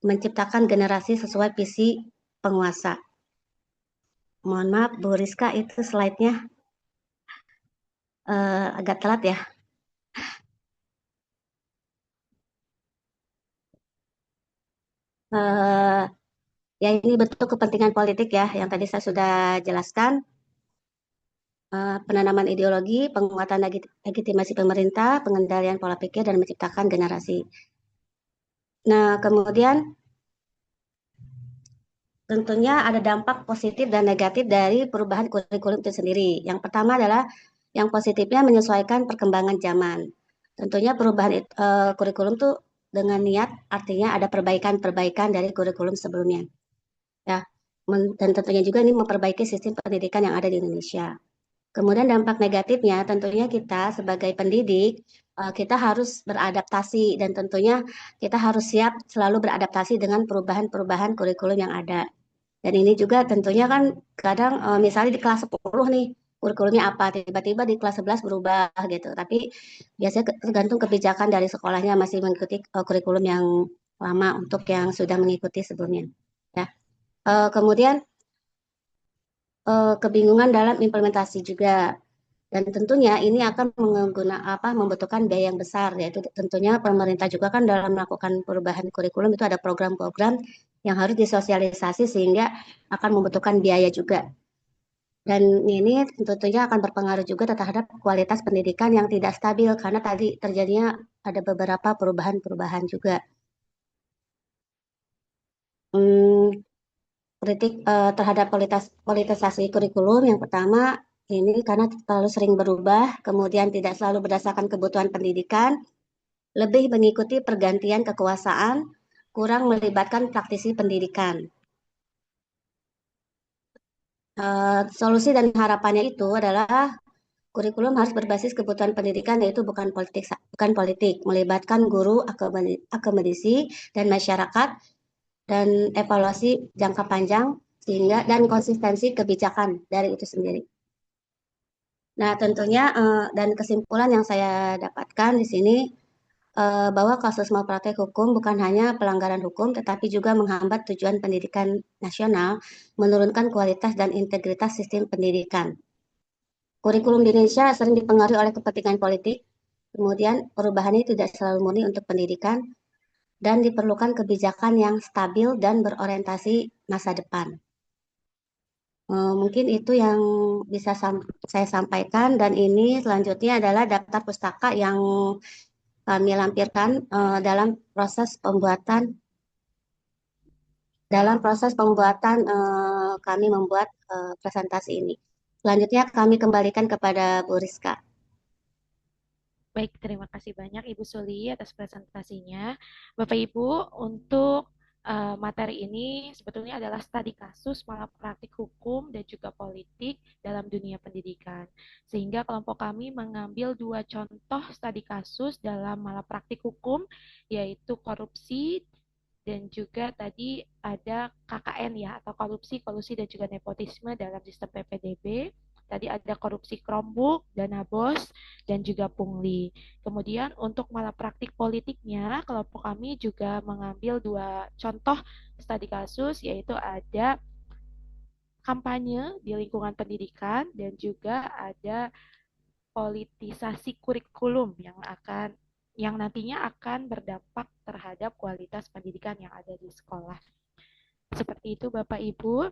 menciptakan generasi sesuai visi penguasa. Mohon maaf, Bu Rizka, itu slide-nya agak telat ya. Eh, Ya ini bentuk kepentingan politik ya, yang tadi saya sudah jelaskan. Penanaman ideologi, penguatan legitimasi pemerintah, pengendalian pola pikir, dan menciptakan generasi. Nah, kemudian tentunya ada dampak positif dan negatif dari perubahan kurikulum itu sendiri. Yang pertama adalah yang positifnya menyesuaikan perkembangan zaman. Tentunya perubahan kurikulum itu dengan niat artinya ada perbaikan-perbaikan dari kurikulum sebelumnya. Ya, dan tentunya juga ini memperbaiki sistem pendidikan yang ada di Indonesia. Kemudian dampak negatifnya tentunya kita sebagai pendidik kita harus beradaptasi dan tentunya kita harus siap selalu beradaptasi dengan perubahan-perubahan kurikulum yang ada. Dan ini juga tentunya kan kadang misalnya di kelas 10 nih kurikulumnya apa, tiba-tiba di kelas 11 berubah gitu. Tapi biasanya tergantung kebijakan dari sekolahnya masih mengikuti kurikulum yang lama untuk yang sudah mengikuti sebelumnya. Ya. Kemudian kebingungan dalam implementasi juga. Dan tentunya ini akan membutuhkan biaya yang besar, yaitu tentunya pemerintah juga kan dalam melakukan perubahan kurikulum itu ada program-program yang harus disosialisasi sehingga akan membutuhkan biaya juga. Dan ini tentunya akan berpengaruh juga terhadap kualitas pendidikan yang tidak stabil karena tadi terjadinya ada beberapa perubahan-perubahan juga. Hmm, Kritik terhadap politisasi kurikulum yang pertama ini karena terlalu sering berubah, kemudian tidak selalu berdasarkan kebutuhan pendidikan, lebih mengikuti pergantian kekuasaan, kurang melibatkan praktisi pendidikan. Solusi dan harapannya itu adalah kurikulum harus berbasis kebutuhan pendidikan yaitu bukan politik, melibatkan guru, akademisi, dan masyarakat dan evaluasi jangka panjang sehingga dan konsistensi kebijakan dari itu sendiri. Nah, tentunya dan kesimpulan yang saya dapatkan di sini bahwa kasus malpraktek hukum bukan hanya pelanggaran hukum tetapi juga menghambat tujuan pendidikan nasional, menurunkan kualitas dan integritas sistem pendidikan. Kurikulum di Indonesia sering dipengaruhi oleh kepentingan politik, kemudian perubahannya tidak selalu murni untuk pendidikan dan diperlukan kebijakan yang stabil dan berorientasi masa depan. Mungkin itu yang bisa saya sampaikan dan ini selanjutnya adalah daftar pustaka yang kami lampirkan dalam proses pembuatan kami membuat presentasi ini. Selanjutnya kami kembalikan kepada Bu Rizka. Baik, terima kasih banyak Ibu Suli atas presentasinya. Bapak Ibu, untuk materi ini sebetulnya adalah studi kasus malapraktik hukum dan juga politik dalam dunia pendidikan. Sehingga kelompok kami mengambil dua contoh studi kasus dalam malapraktik hukum, yaitu korupsi dan juga tadi ada KKN ya, atau korupsi, kolusi, dan juga nepotisme dalam sistem PPDB. Tadi ada korupsi Chromebook, dana bos, dan juga pungli. Kemudian untuk malapraktik politiknya, kelompok kami juga mengambil dua contoh studi kasus, yaitu ada kampanye di lingkungan pendidikan dan juga ada politisasi kurikulum yang nantinya akan berdampak terhadap kualitas pendidikan yang ada di sekolah. Seperti itu Bapak Ibu.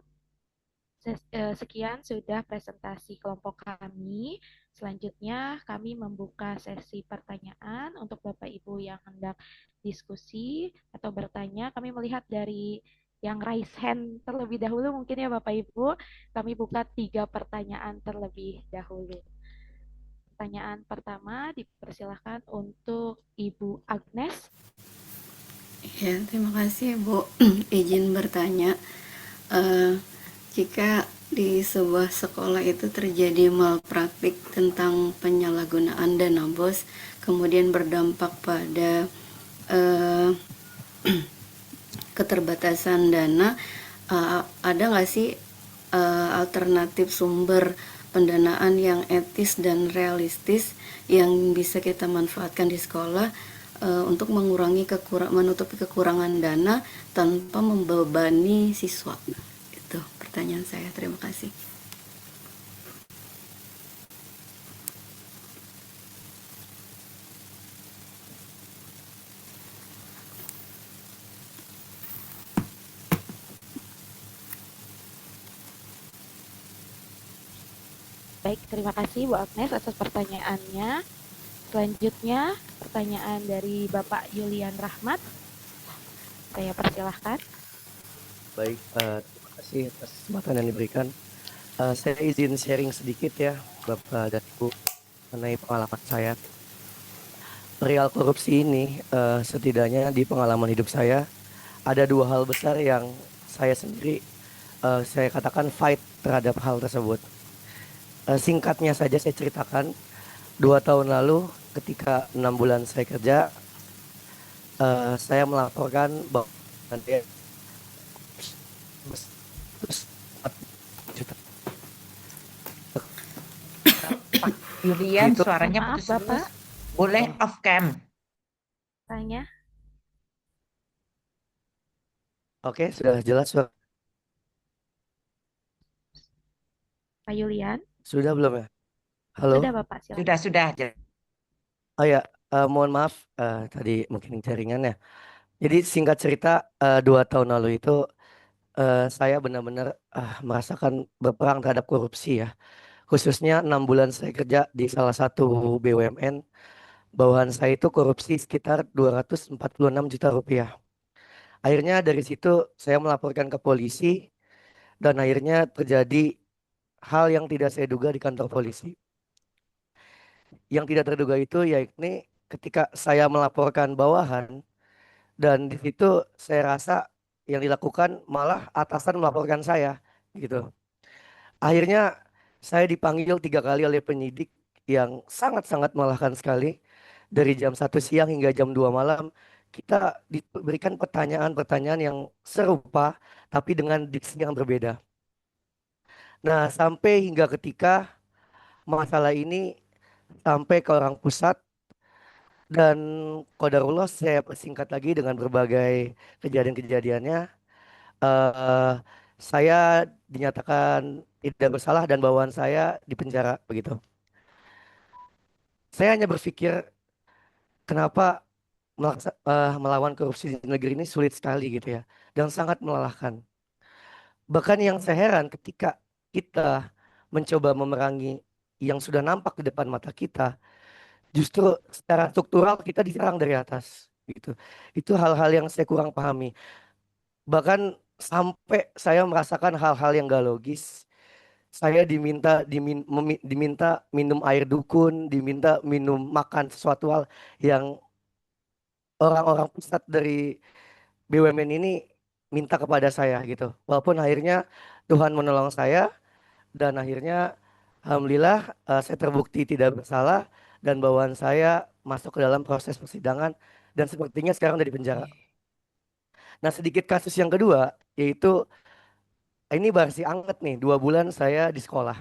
Sekian sudah presentasi kelompok kami. Selanjutnya kami membuka sesi pertanyaan untuk Bapak Ibu yang hendak diskusi atau bertanya. Kami melihat dari yang raise hand terlebih dahulu mungkin ya Bapak Ibu. Kami buka 3 pertanyaan terlebih dahulu. Pertanyaan pertama dipersilahkan untuk Ibu Agnes. Ya, terima kasih Bu. Izin bertanya, eh, jika di sebuah sekolah itu terjadi malpraktik tentang penyalahgunaan dana BOS, kemudian berdampak pada eh, keterbatasan dana, ada nggak sih alternatif sumber pendanaan yang etis dan realistis yang bisa kita manfaatkan di sekolah untuk menutupi kekurangan dana tanpa membebani siswa? Itu pertanyaan saya. Terima kasih. Baik, terima kasih Bu Agnes atas pertanyaannya. Selanjutnya, pertanyaan dari Bapak Yulian Rahmat. Saya persilahkan. Baik, terima kasih atas kesempatan yang diberikan. Saya izin sharing sedikit ya, Bapak dan Ibu, mengenai pengalaman saya. Perihal korupsi ini, setidaknya di pengalaman hidup saya, ada 2 hal besar yang saya sendiri, saya katakan fight terhadap hal tersebut. Singkatnya saja saya ceritakan, 2 tahun lalu ketika 6 bulan saya kerja, saya melaporkan bahwa nanti juta. Pak Julian, Itu suaranya Maaf putus-putus. Bapak, Boleh off cam. tanya. oke, sudah jelas suara. Pak Yulian, Sudah belum ya? Halo? sudah Bapak, silakan. Sudah. Oh ya, mohon maaf, tadi mungkin jaringannya. Jadi singkat cerita, 2 tahun lalu itu saya benar-benar merasakan berperang terhadap korupsi ya. Khususnya 6 bulan saya kerja di salah satu BUMN, bawahan saya itu korupsi sekitar 246 juta rupiah. Akhirnya dari situ saya melaporkan ke polisi dan akhirnya terjadi hal yang tidak saya duga di kantor polisi. Yang tidak terduga itu yakni ketika saya melaporkan bawahan, dan di situ saya rasa yang dilakukan malah atasan melaporkan saya gitu. Akhirnya saya dipanggil 3 kali oleh penyidik yang sangat-sangat melelahkan sekali. Dari jam 1 siang hingga jam 2 malam kita diberikan pertanyaan-pertanyaan yang serupa tapi dengan diksi yang berbeda. Nah, sampai hingga ketika masalah ini sampai ke orang pusat, dan qadarullah saya persingkat lagi dengan berbagai kejadian-kejadiannya, eh saya dinyatakan tidak bersalah dan bawahan saya dipenjara begitu. Saya hanya berpikir kenapa melawan korupsi di negeri ini sulit sekali gitu ya, dan sangat melelahkan. Bahkan yang saya heran ketika kita mencoba memerangi yang sudah nampak di depan mata kita, justru secara struktural kita diserang dari atas gitu. Itu hal-hal yang saya kurang pahami. Bahkan sampai saya merasakan hal-hal yang gak logis. Saya diminta minum air dukun, diminta minum makan sesuatu hal yang orang-orang pusat dari BUMN ini minta kepada saya gitu. Walaupun akhirnya Tuhan menolong saya dan akhirnya alhamdulillah saya terbukti tidak bersalah dan bawahan saya masuk ke dalam proses persidangan dan sepertinya sekarang udah di penjara. Nah, sedikit kasus yang kedua yaitu ini masih anget nih, 2 bulan saya di sekolah.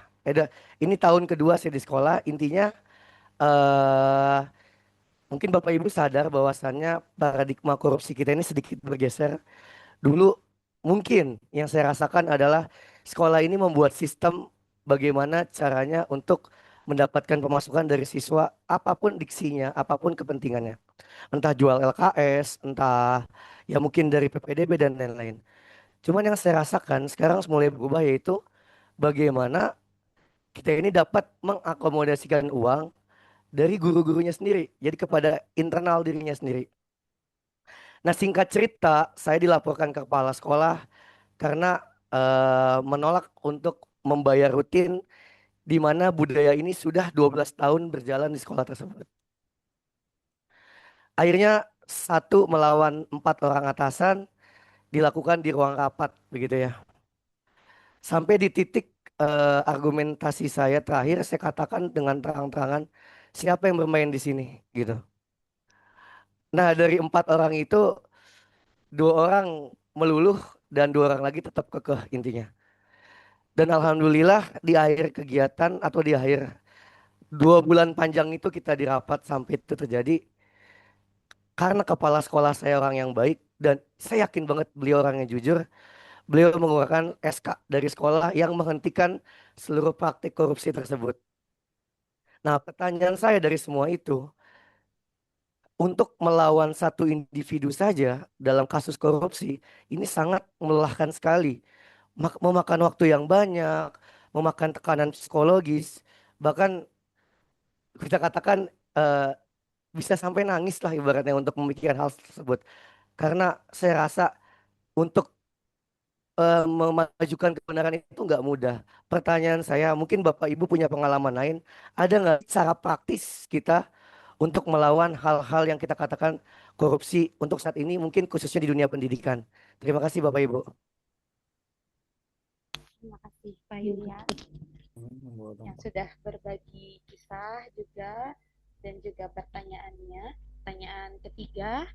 Ini tahun kedua saya di sekolah. Intinya eh mungkin Bapak Ibu sadar bahwasannya paradigma korupsi kita ini sedikit bergeser. Dulu mungkin yang saya rasakan adalah sekolah ini membuat sistem bagaimana caranya untuk mendapatkan pemasukan dari siswa, apapun diksinya, apapun kepentingannya. Entah jual LKS, entah ya mungkin dari PPDB dan lain-lain. Cuman yang saya rasakan sekarang mulai berubah yaitu bagaimana kita ini dapat mengakomodasikan uang dari guru-gurunya sendiri, jadi kepada internal dirinya sendiri. Nah, singkat cerita, saya dilaporkan ke kepala sekolah karena menolak untuk membayar rutin di mana budaya ini sudah 12 tahun berjalan di sekolah tersebut. Akhirnya satu melawan 4 orang atasan dilakukan di ruang rapat begitu ya. Sampai di titik argumentasi saya terakhir saya katakan dengan terang-terangan siapa yang bermain di sini gitu. Nah, dari 4 orang itu 2 orang meluluh dan 2 orang lagi tetap kekeh intinya. Dan alhamdulillah di akhir kegiatan atau di akhir 2 bulan panjang itu kita dirapat sampai itu terjadi karena kepala sekolah saya orang yang baik dan saya yakin banget beliau orang yang jujur. Beliau mengeluarkan SK dari sekolah yang menghentikan seluruh praktik korupsi tersebut. Nah, pertanyaan saya dari semua itu, untuk melawan satu individu saja dalam kasus korupsi, ini sangat melelahkan sekali. Memakan waktu yang banyak, memakan tekanan psikologis, bahkan kita katakan eh, bisa sampai nangis lah ibaratnya untuk memikirkan hal tersebut. Karena saya rasa untuk memajukan kebenaran itu nggak mudah. Pertanyaan saya, mungkin Bapak Ibu punya pengalaman lain, ada nggak cara praktis kita untuk melawan hal-hal yang kita katakan korupsi untuk saat ini, mungkin khususnya di dunia pendidikan. Terima kasih Bapak Ibu. Terima kasih Pak Yulian yang sudah berbagi kisah juga dan juga pertanyaannya. Pertanyaan ketiga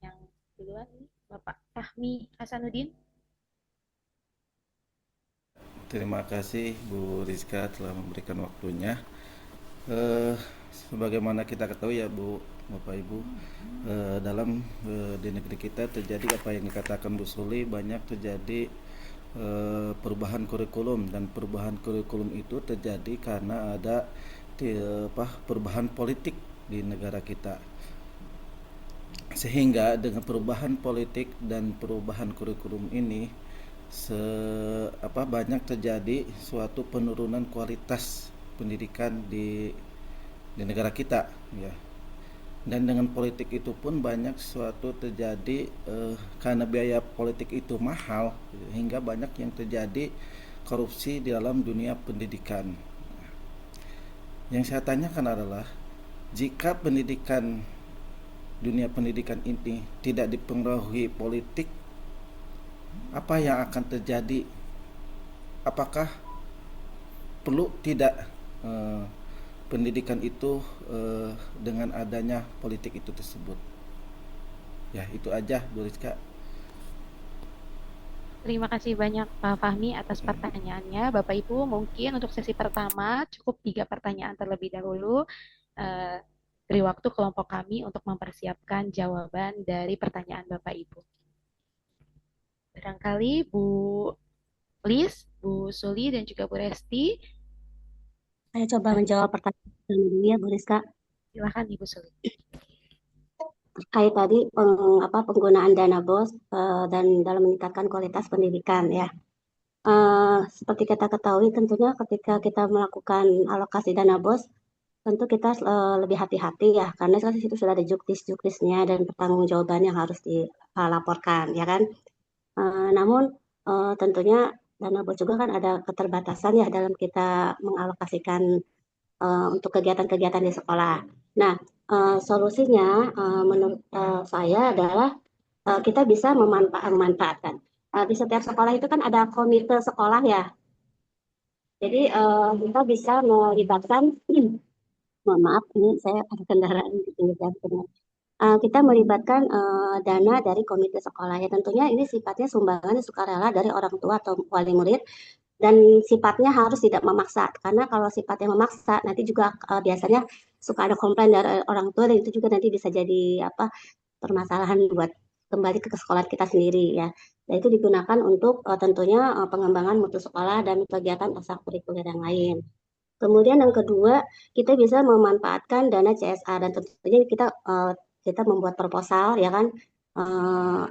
yang duluan nih Bapak Fahmi Hasanuddin. Terima kasih Bu Rizka telah memberikan waktunya. Sebagaimana kita ketahui ya Bu, Bapak Ibu, dalam di negeri kita terjadi apa yang dikatakan Bu Suli, banyak terjadi perubahan kurikulum, dan perubahan kurikulum itu terjadi karena ada perubahan politik di negara kita. Sehingga dengan perubahan politik dan perubahan kurikulum ini banyak terjadi suatu penurunan kualitas pendidikan di negara kita ya. Dan dengan politik itu pun banyak suatu terjadi karena biaya politik itu mahal hingga banyak yang terjadi korupsi di dalam dunia pendidikan. Yang saya tanyakan adalah jika dunia pendidikan ini tidak dipengaruhi politik, apa yang akan terjadi? Apakah perlu tidak pendidikan itu dengan adanya politik itu tersebut? Ya, itu aja Bu Rizka. Terima kasih banyak Pak Fahmi atas pertanyaannya. Bapak Ibu, mungkin untuk sesi pertama cukup 3 pertanyaan terlebih dahulu. Beri waktu kelompok kami untuk mempersiapkan jawaban dari pertanyaan Bapak Ibu. Barangkali Bu Liz, Bu Suli, dan juga Bu Resti. Saya coba menjawab pertanyaan dulu ya Bu Rizka. Silakan Ibu Suli. Terkait tadi penggunaan dana BOS dan dalam meningkatkan kualitas pendidikan ya. Seperti kita ketahui tentunya ketika kita melakukan alokasi dana BOS tentu kita lebih hati-hati ya karena di situ sudah ada juknis-juknisnya dan pertanggungjawaban yang harus dilaporkan ya kan. Namun tentunya dana BOS juga kan ada keterbatasan ya dalam kita mengalokasikan untuk kegiatan-kegiatan di sekolah. Nah, solusinya menurut saya adalah kita bisa memanfaatkan. Di setiap sekolah itu kan ada komite sekolah ya. Jadi kita bisa melibatkan, mohon maaf ini saya ada kendaraan di pinggir jalan. Kita melibatkan dana dari komite sekolah ya tentunya ini sifatnya sumbangan sukarela dari orang tua atau wali murid dan sifatnya harus tidak memaksa karena kalau sifatnya memaksa nanti juga biasanya suka ada komplain dari orang tua dan itu juga nanti bisa jadi permasalahan buat kembali ke sekolah kita sendiri ya. Dan itu digunakan untuk tentunya pengembangan mutu sekolah dan kegiatan ekstrakurikuler yang lain. Kemudian yang kedua, kita bisa memanfaatkan dana CSA dan tentunya kita membuat proposal ya kan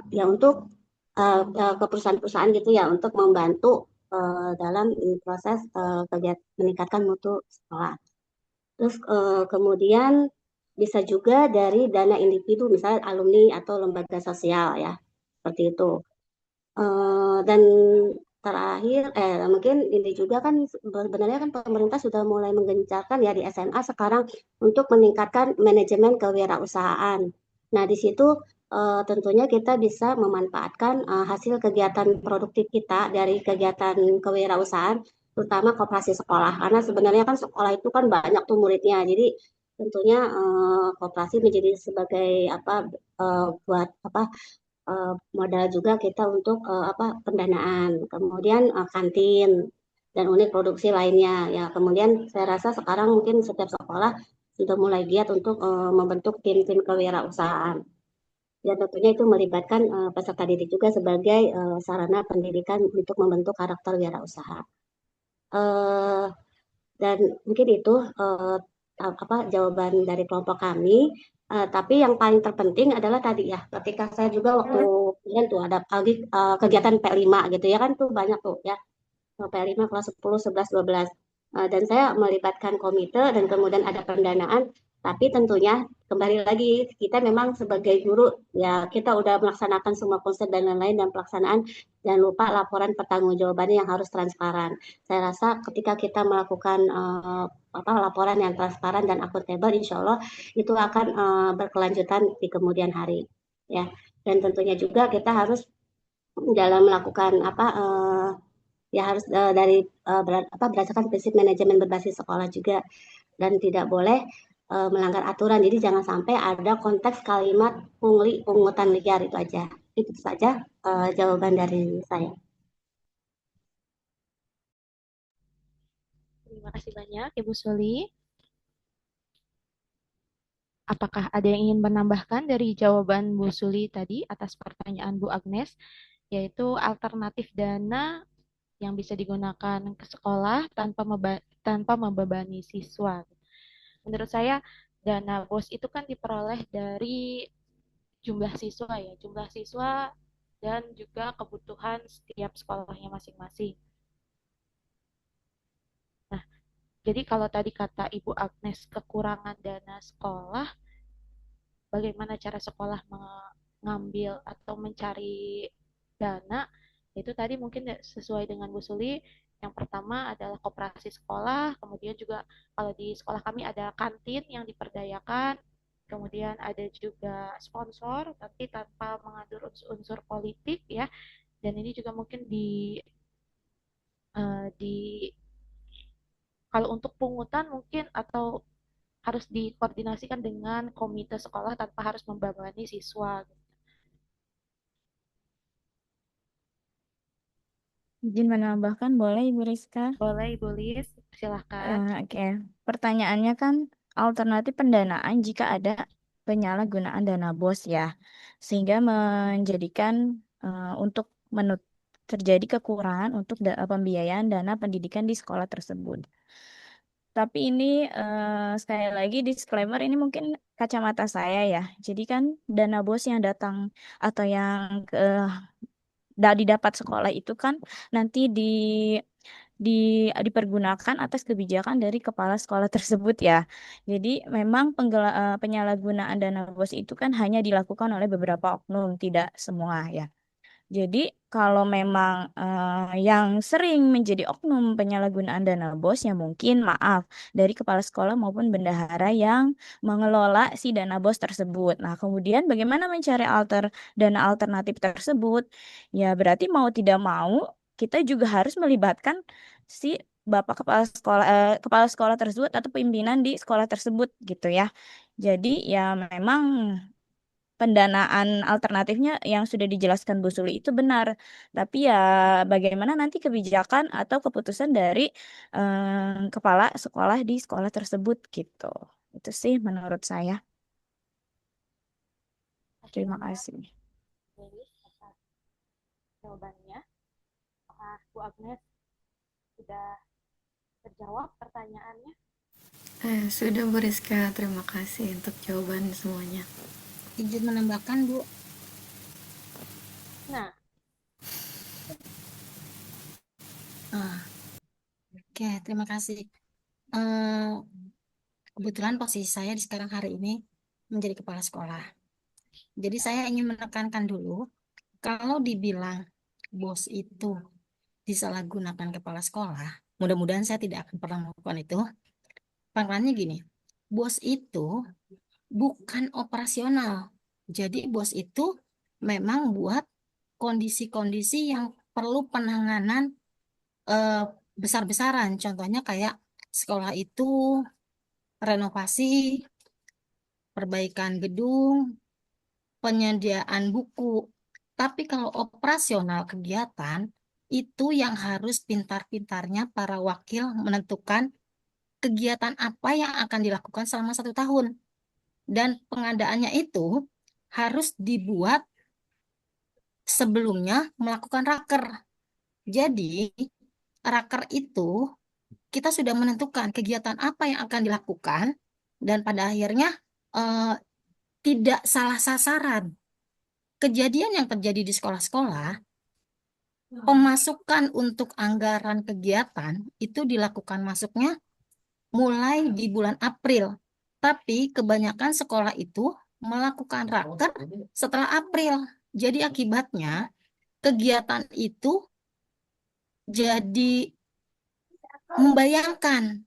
ya untuk ke perusahaan-perusahaan gitu ya untuk membantu dalam proses kegiatan meningkatkan mutu sekolah. Terus kemudian bisa juga dari dana individu, misalnya alumni atau lembaga sosial ya, seperti itu. Dan terakhir, mungkin ini juga kan sebenarnya kan pemerintah sudah mulai menggencarkan ya di SMA sekarang untuk meningkatkan manajemen kewirausahaan. Nah, di situ tentunya kita bisa memanfaatkan hasil kegiatan produktif kita dari kegiatan kewirausahaan, terutama koperasi sekolah. Karena sebenarnya kan sekolah itu kan banyak tuh muridnya, jadi tentunya koperasi menjadi sebagai apa buat apa modal juga kita untuk pendanaan, kemudian kantin dan unit produksi lainnya. Ya, kemudian saya rasa sekarang mungkin setiap sekolah sudah mulai giat untuk membentuk tim-tim kewirausahaan. Ya, tentunya itu melibatkan peserta didik juga sebagai sarana pendidikan untuk membentuk karakter wirausaha. Eh, dan mungkin itu jawaban dari kelompok kami. Tapi yang paling terpenting adalah tadi ya, ketika saya juga waktu kemarin tuh ada pagi kegiatan P5 gitu ya kan tuh banyak tuh ya. P5 kelas 10, 11, 12. Dan saya melibatkan komite dan kemudian ada pendanaan, tapi tentunya kembali lagi kita memang sebagai guru ya kita udah melaksanakan semua konsep dan lain-lain dan pelaksanaan, jangan lupa laporan pertanggungjawabannya yang harus transparan. Saya rasa ketika kita melakukan laporan yang transparan dan akuntabel, insya Allah itu akan berkelanjutan di kemudian hari ya. Dan tentunya juga kita harus dalam melakukan ya harus berdasarkan prinsip manajemen berbasis sekolah juga dan tidak boleh melanggar aturan. Jadi jangan sampai ada konteks kalimat pungli pungutan liar, itu aja. Itu saja jawaban dari saya. Terima kasih banyak Ibu Suli. Apakah ada yang ingin menambahkan dari jawaban Bu Suli tadi atas pertanyaan Bu Agnes, yaitu alternatif dana yang bisa digunakan ke sekolah tanpa membebani siswa? Menurut saya, dana BOS itu kan diperoleh dari jumlah siswa ya, jumlah siswa dan juga kebutuhan setiap sekolahnya masing-masing. Nah, jadi kalau tadi kata Ibu Agnes kekurangan dana sekolah, bagaimana cara sekolah mengambil atau mencari dana, itu tadi mungkin sesuai dengan Bu Suli. Yang pertama adalah koperasi sekolah, kemudian juga kalau di sekolah kami ada kantin yang diperdayakan, kemudian ada juga sponsor, tapi tanpa mengandung unsur politik ya. Dan ini juga mungkin di kalau untuk pungutan mungkin atau harus dikoordinasikan dengan komite sekolah tanpa harus membebani siswa. Izin menambahkan, boleh Ibu Rizka? Boleh Ibu Lis, silahkan. Oke. Pertanyaannya kan alternatif pendanaan jika ada penyalahgunaan dana BOS ya, sehingga menjadikan untuk terjadi kekurangan untuk pembiayaan dana pendidikan di sekolah tersebut. Tapi ini sekali lagi disclaimer, ini mungkin kacamata saya ya. Jadi kan dana BOS yang datang atau yang didapat sekolah itu kan nanti di dipergunakan atas kebijakan dari kepala sekolah tersebut ya. Jadi memang penyalahgunaan dana BOS itu kan hanya dilakukan oleh beberapa oknum, tidak semua ya. Jadi kalau memang yang sering menjadi oknum penyalahgunaan dana BOS ya mungkin maaf dari kepala sekolah maupun bendahara yang mengelola si dana BOS tersebut. Nah, kemudian bagaimana mencari dana alternatif tersebut? Ya berarti mau tidak mau kita juga harus melibatkan si Bapak kepala sekolah tersebut atau pimpinan di sekolah tersebut gitu ya. Jadi ya memang pendanaan alternatifnya yang sudah dijelaskan Bu Suli itu benar. Tapi ya bagaimana nanti kebijakan atau keputusan dari kepala sekolah di sekolah tersebut gitu. Itu sih menurut saya. Terima kasih. Atas jawabannya. Apakah Bu Agnes sudah terjawab pertanyaannya? Sudah Bu Rizka, terima kasih untuk jawaban semuanya. Izin menambahkan Bu. Nah, Oke, terima kasih. Eh, Kebetulan posisi saya di sekarang hari ini menjadi kepala sekolah. Jadi saya ingin menekankan dulu, kalau dibilang bos itu disalahgunakan kepala sekolah, mudah-mudahan saya tidak akan pernah melakukan itu. Makanya gini, bos itu bukan operasional. Jadi bos itu memang buat kondisi-kondisi yang perlu penanganan eh, besar-besaran. Contohnya kayak sekolah itu renovasi, perbaikan gedung, penyediaan buku. Tapi kalau operasional kegiatan, itu yang harus pintar-pintarnya para wakil menentukan kegiatan apa yang akan dilakukan selama 1 tahun. Dan pengadaannya itu harus dibuat sebelumnya melakukan raker. Jadi, raker itu kita sudah menentukan kegiatan apa yang akan dilakukan dan pada akhirnya eh, tidak salah sasaran. Kejadian yang terjadi di sekolah-sekolah, pemasukan untuk anggaran kegiatan itu dilakukan masuknya mulai di bulan April. Tapi kebanyakan sekolah itu melakukan raker setelah April. Jadi akibatnya kegiatan itu jadi membayangkan,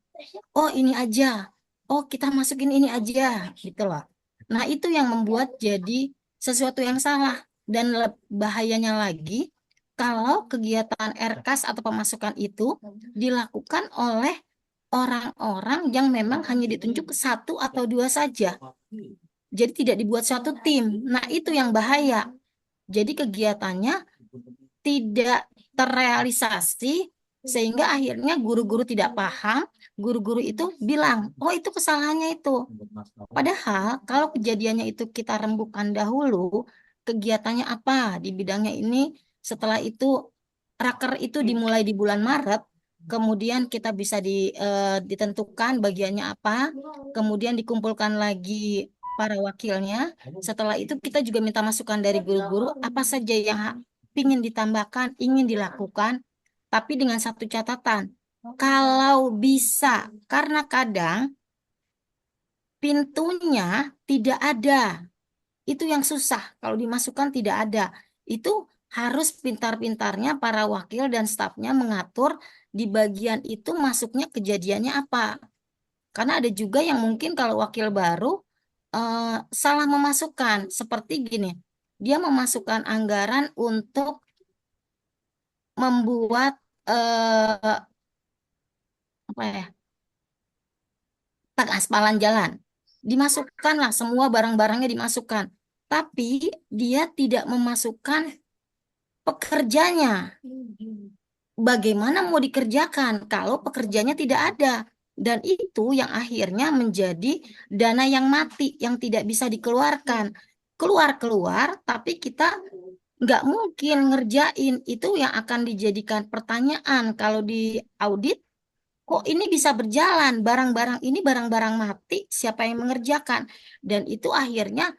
oh ini aja, oh kita masukin ini aja, gitu loh. Nah itu yang membuat jadi sesuatu yang salah. Dan bahayanya lagi, kalau kegiatan RKAS atau pemasukan itu dilakukan oleh orang-orang yang memang hanya ditunjuk satu atau dua saja. Jadi tidak dibuat suatu tim. Nah itu yang bahaya. Jadi kegiatannya tidak terrealisasi sehingga akhirnya guru-guru tidak paham, guru-guru itu bilang, oh itu kesalahannya itu. Padahal kalau kejadiannya itu kita rembukan dahulu, kegiatannya apa di bidangnya ini, setelah itu raker itu dimulai di bulan Maret, kemudian kita bisa ditentukan bagiannya apa, kemudian dikumpulkan lagi para wakilnya. Setelah itu kita juga minta masukan dari guru-guru apa saja yang ingin ditambahkan, ingin dilakukan, tapi dengan satu catatan. Kalau bisa, karena kadang pintunya tidak ada. Itu yang susah. Kalau dimasukkan tidak ada. Itu harus pintar-pintarnya para wakil dan stafnya mengatur di bagian itu masuknya kejadiannya apa. Karena ada juga yang mungkin kalau wakil baru salah memasukkan. Seperti gini, dia memasukkan anggaran untuk membuat apa ya, pengaspalan jalan. Dimasukkanlah semua barang-barangnya dimasukkan. Tapi dia tidak memasukkan pekerjanya. Bagaimana mau dikerjakan kalau pekerjanya tidak ada? Dan itu yang akhirnya menjadi dana yang mati, yang tidak bisa dikeluarkan. Keluar-keluar, tapi kita nggak mungkin ngerjain. Itu yang akan dijadikan pertanyaan kalau di audit. Kok ini bisa berjalan? Barang-barang ini barang-barang mati, siapa yang mengerjakan? Dan itu akhirnya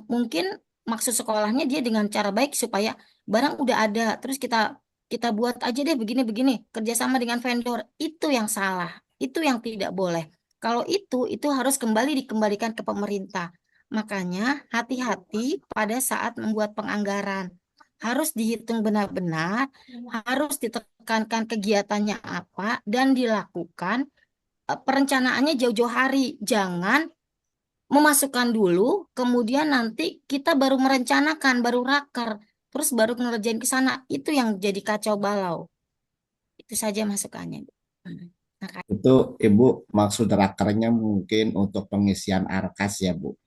mungkin maksud sekolahnya dia dengan cara baik supaya barang udah ada, terus kita kita buat aja deh begini-begini, kerjasama dengan vendor. Itu yang salah, itu yang tidak boleh. Kalau itu harus dikembalikan ke pemerintah. Makanya hati-hati pada saat membuat penganggaran. Harus dihitung benar-benar, harus ditekankan kegiatannya apa, dan dilakukan perencanaannya jauh-jauh hari. Jangan memasukkan dulu, kemudian nanti kita baru merencanakan, baru raker, terus baru ngerjain ke sana. Itu yang jadi kacau balau. Itu saja masukannya. Makasih. Itu Ibu maksud rakernya mungkin untuk pengisian arkas ya Bu.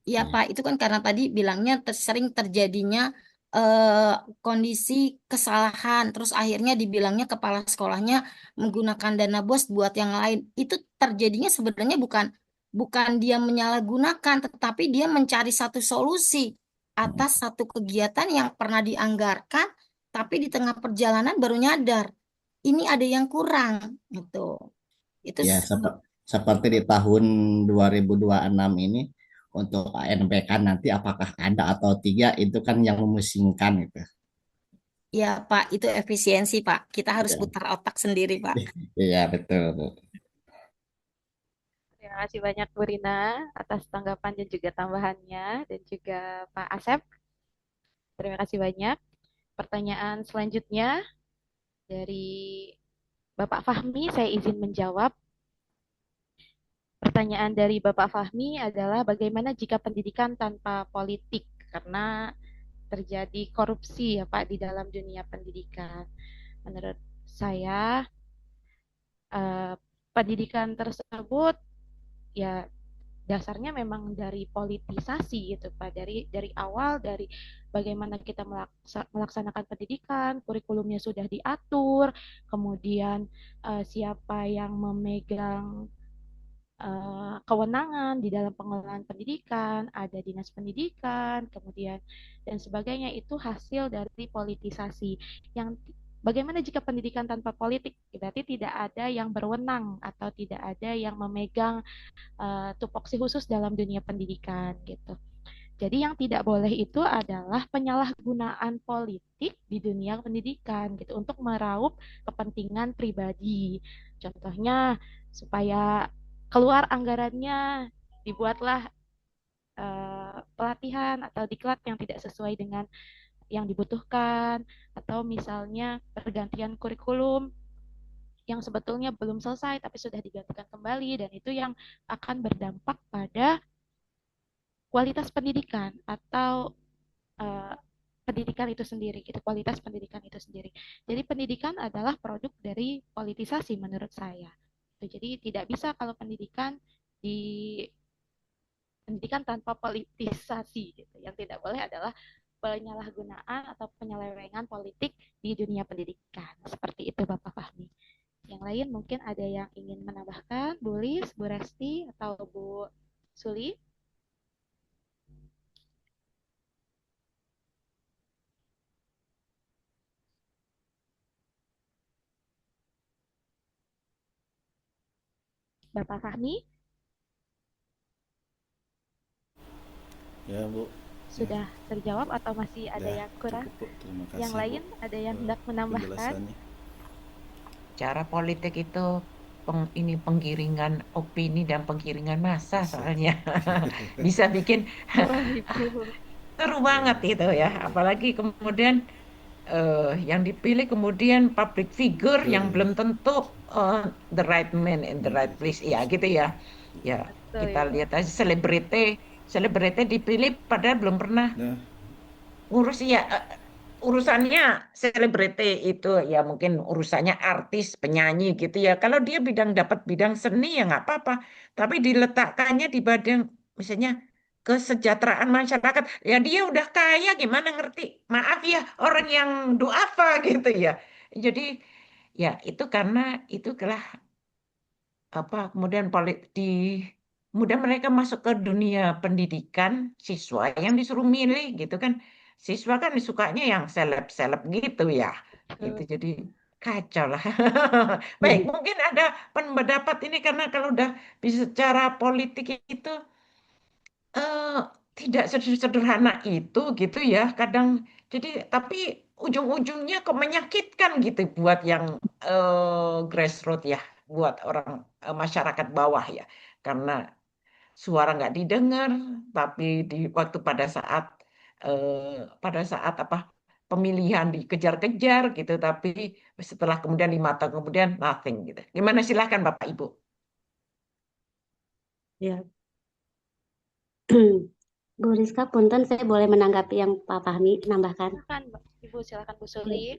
Iya Pak, itu kan karena tadi bilangnya sering terjadinya eh, kondisi kesalahan, terus akhirnya dibilangnya kepala sekolahnya menggunakan dana bos buat yang lain. Itu terjadinya sebenarnya bukan bukan dia menyalahgunakan, tetapi dia mencari satu solusi atas satu kegiatan yang pernah dianggarkan, tapi di tengah perjalanan baru nyadar ini ada yang kurang, gitu. Itu Ya seperti di tahun 2026 ini untuk ANPK nanti apakah ada atau tidak itu kan yang memusingkan itu. Ya, Pak, itu efisiensi, Pak. Kita harus Ya. putar otak sendiri, Pak. Iya, betul, Bu. Terima kasih banyak Bu Rina atas tanggapan dan juga tambahannya dan juga Pak Asep. Terima kasih banyak. Pertanyaan selanjutnya dari Bapak Fahmi, saya izin menjawab. Pertanyaan dari Bapak Fahmi adalah bagaimana jika pendidikan tanpa politik? Karena terjadi korupsi ya Pak di dalam dunia pendidikan. Menurut saya, eh, pendidikan tersebut ya dasarnya memang dari politisasi gitu Pak. Dari awal dari bagaimana kita melaksanakan pendidikan, kurikulumnya sudah diatur, kemudian siapa yang memegang kewenangan di dalam pengelolaan pendidikan, ada dinas pendidikan, kemudian dan sebagainya itu hasil dari politisasi. Yang bagaimana jika pendidikan tanpa politik? Berarti tidak ada yang berwenang atau tidak ada yang memegang tupoksi khusus dalam dunia pendidikan gitu. Jadi yang tidak boleh itu adalah penyalahgunaan politik di dunia pendidikan gitu untuk meraup kepentingan pribadi. Contohnya supaya keluar anggarannya dibuatlah pelatihan atau diklat yang tidak sesuai dengan yang dibutuhkan atau misalnya pergantian kurikulum yang sebetulnya belum selesai tapi sudah digantikan kembali dan itu yang akan berdampak pada kualitas pendidikan atau eh, pendidikan itu sendiri gitu, kualitas pendidikan itu sendiri. Jadi pendidikan adalah produk dari politisasi menurut saya. Jadi tidak bisa kalau di pendidikan tanpa politisasi gitu. Yang tidak boleh adalah penyalahgunaan atau penyelewengan politik di dunia pendidikan. Seperti itu Bapak Fahmi. Yang lain mungkin ada yang ingin menambahkan, Bu Lis, Bu Resti, atau Bu Suli? Bapak Fahmi? Ya, Bu. Sudah terjawab atau masih ada Ya, yang kurang? cukup, Bu. Terima kasih, Yang Bu, lain ada yang hendak menambahkan? penjelasannya. Cara politik itu ini penggiringan opini dan penggiringan massa soalnya bisa bikin Wah, Ibu. seru banget itu ya. Apalagi kemudian yang dipilih kemudian public figure yang belum tentu uh, the right man in the right place. Ya gitu ya. Ya Betul, kita Ibu. lihat aja selebriti dipilih padahal belum pernah Nah, ngurus ya urusannya selebriti itu ya mungkin urusannya artis penyanyi gitu ya kalau dia dapat bidang seni ya nggak apa-apa tapi diletakkannya di bidang misalnya kesejahteraan masyarakat ya dia udah kaya gimana ngerti maaf ya orang yang duafa gitu ya jadi ya itu karena itu itulah apa kemudian kemudian mereka masuk ke dunia pendidikan siswa yang disuruh milih gitu kan siswa kan sukanya yang seleb-seleb gitu ya gitu Betul. jadi kacau lah baik mungkin ada pendapat ini karena kalau udah bicara politik itu eh, tidak sederhana itu gitu ya kadang jadi tapi ujung-ujungnya kok menyakitkan gitu buat yang grassroots ya buat orang masyarakat bawah ya karena suara nggak didengar tapi di waktu pada saat apa pemilihan dikejar-kejar gitu tapi setelah kemudian 5 tahun kemudian nothing gitu gimana silahkan Bapak Ibu. Ya. Bu Rizka, punten saya boleh menanggapi yang Pak Fahmi nambahkan. Silakan, Ibu, silakan Bu Suli.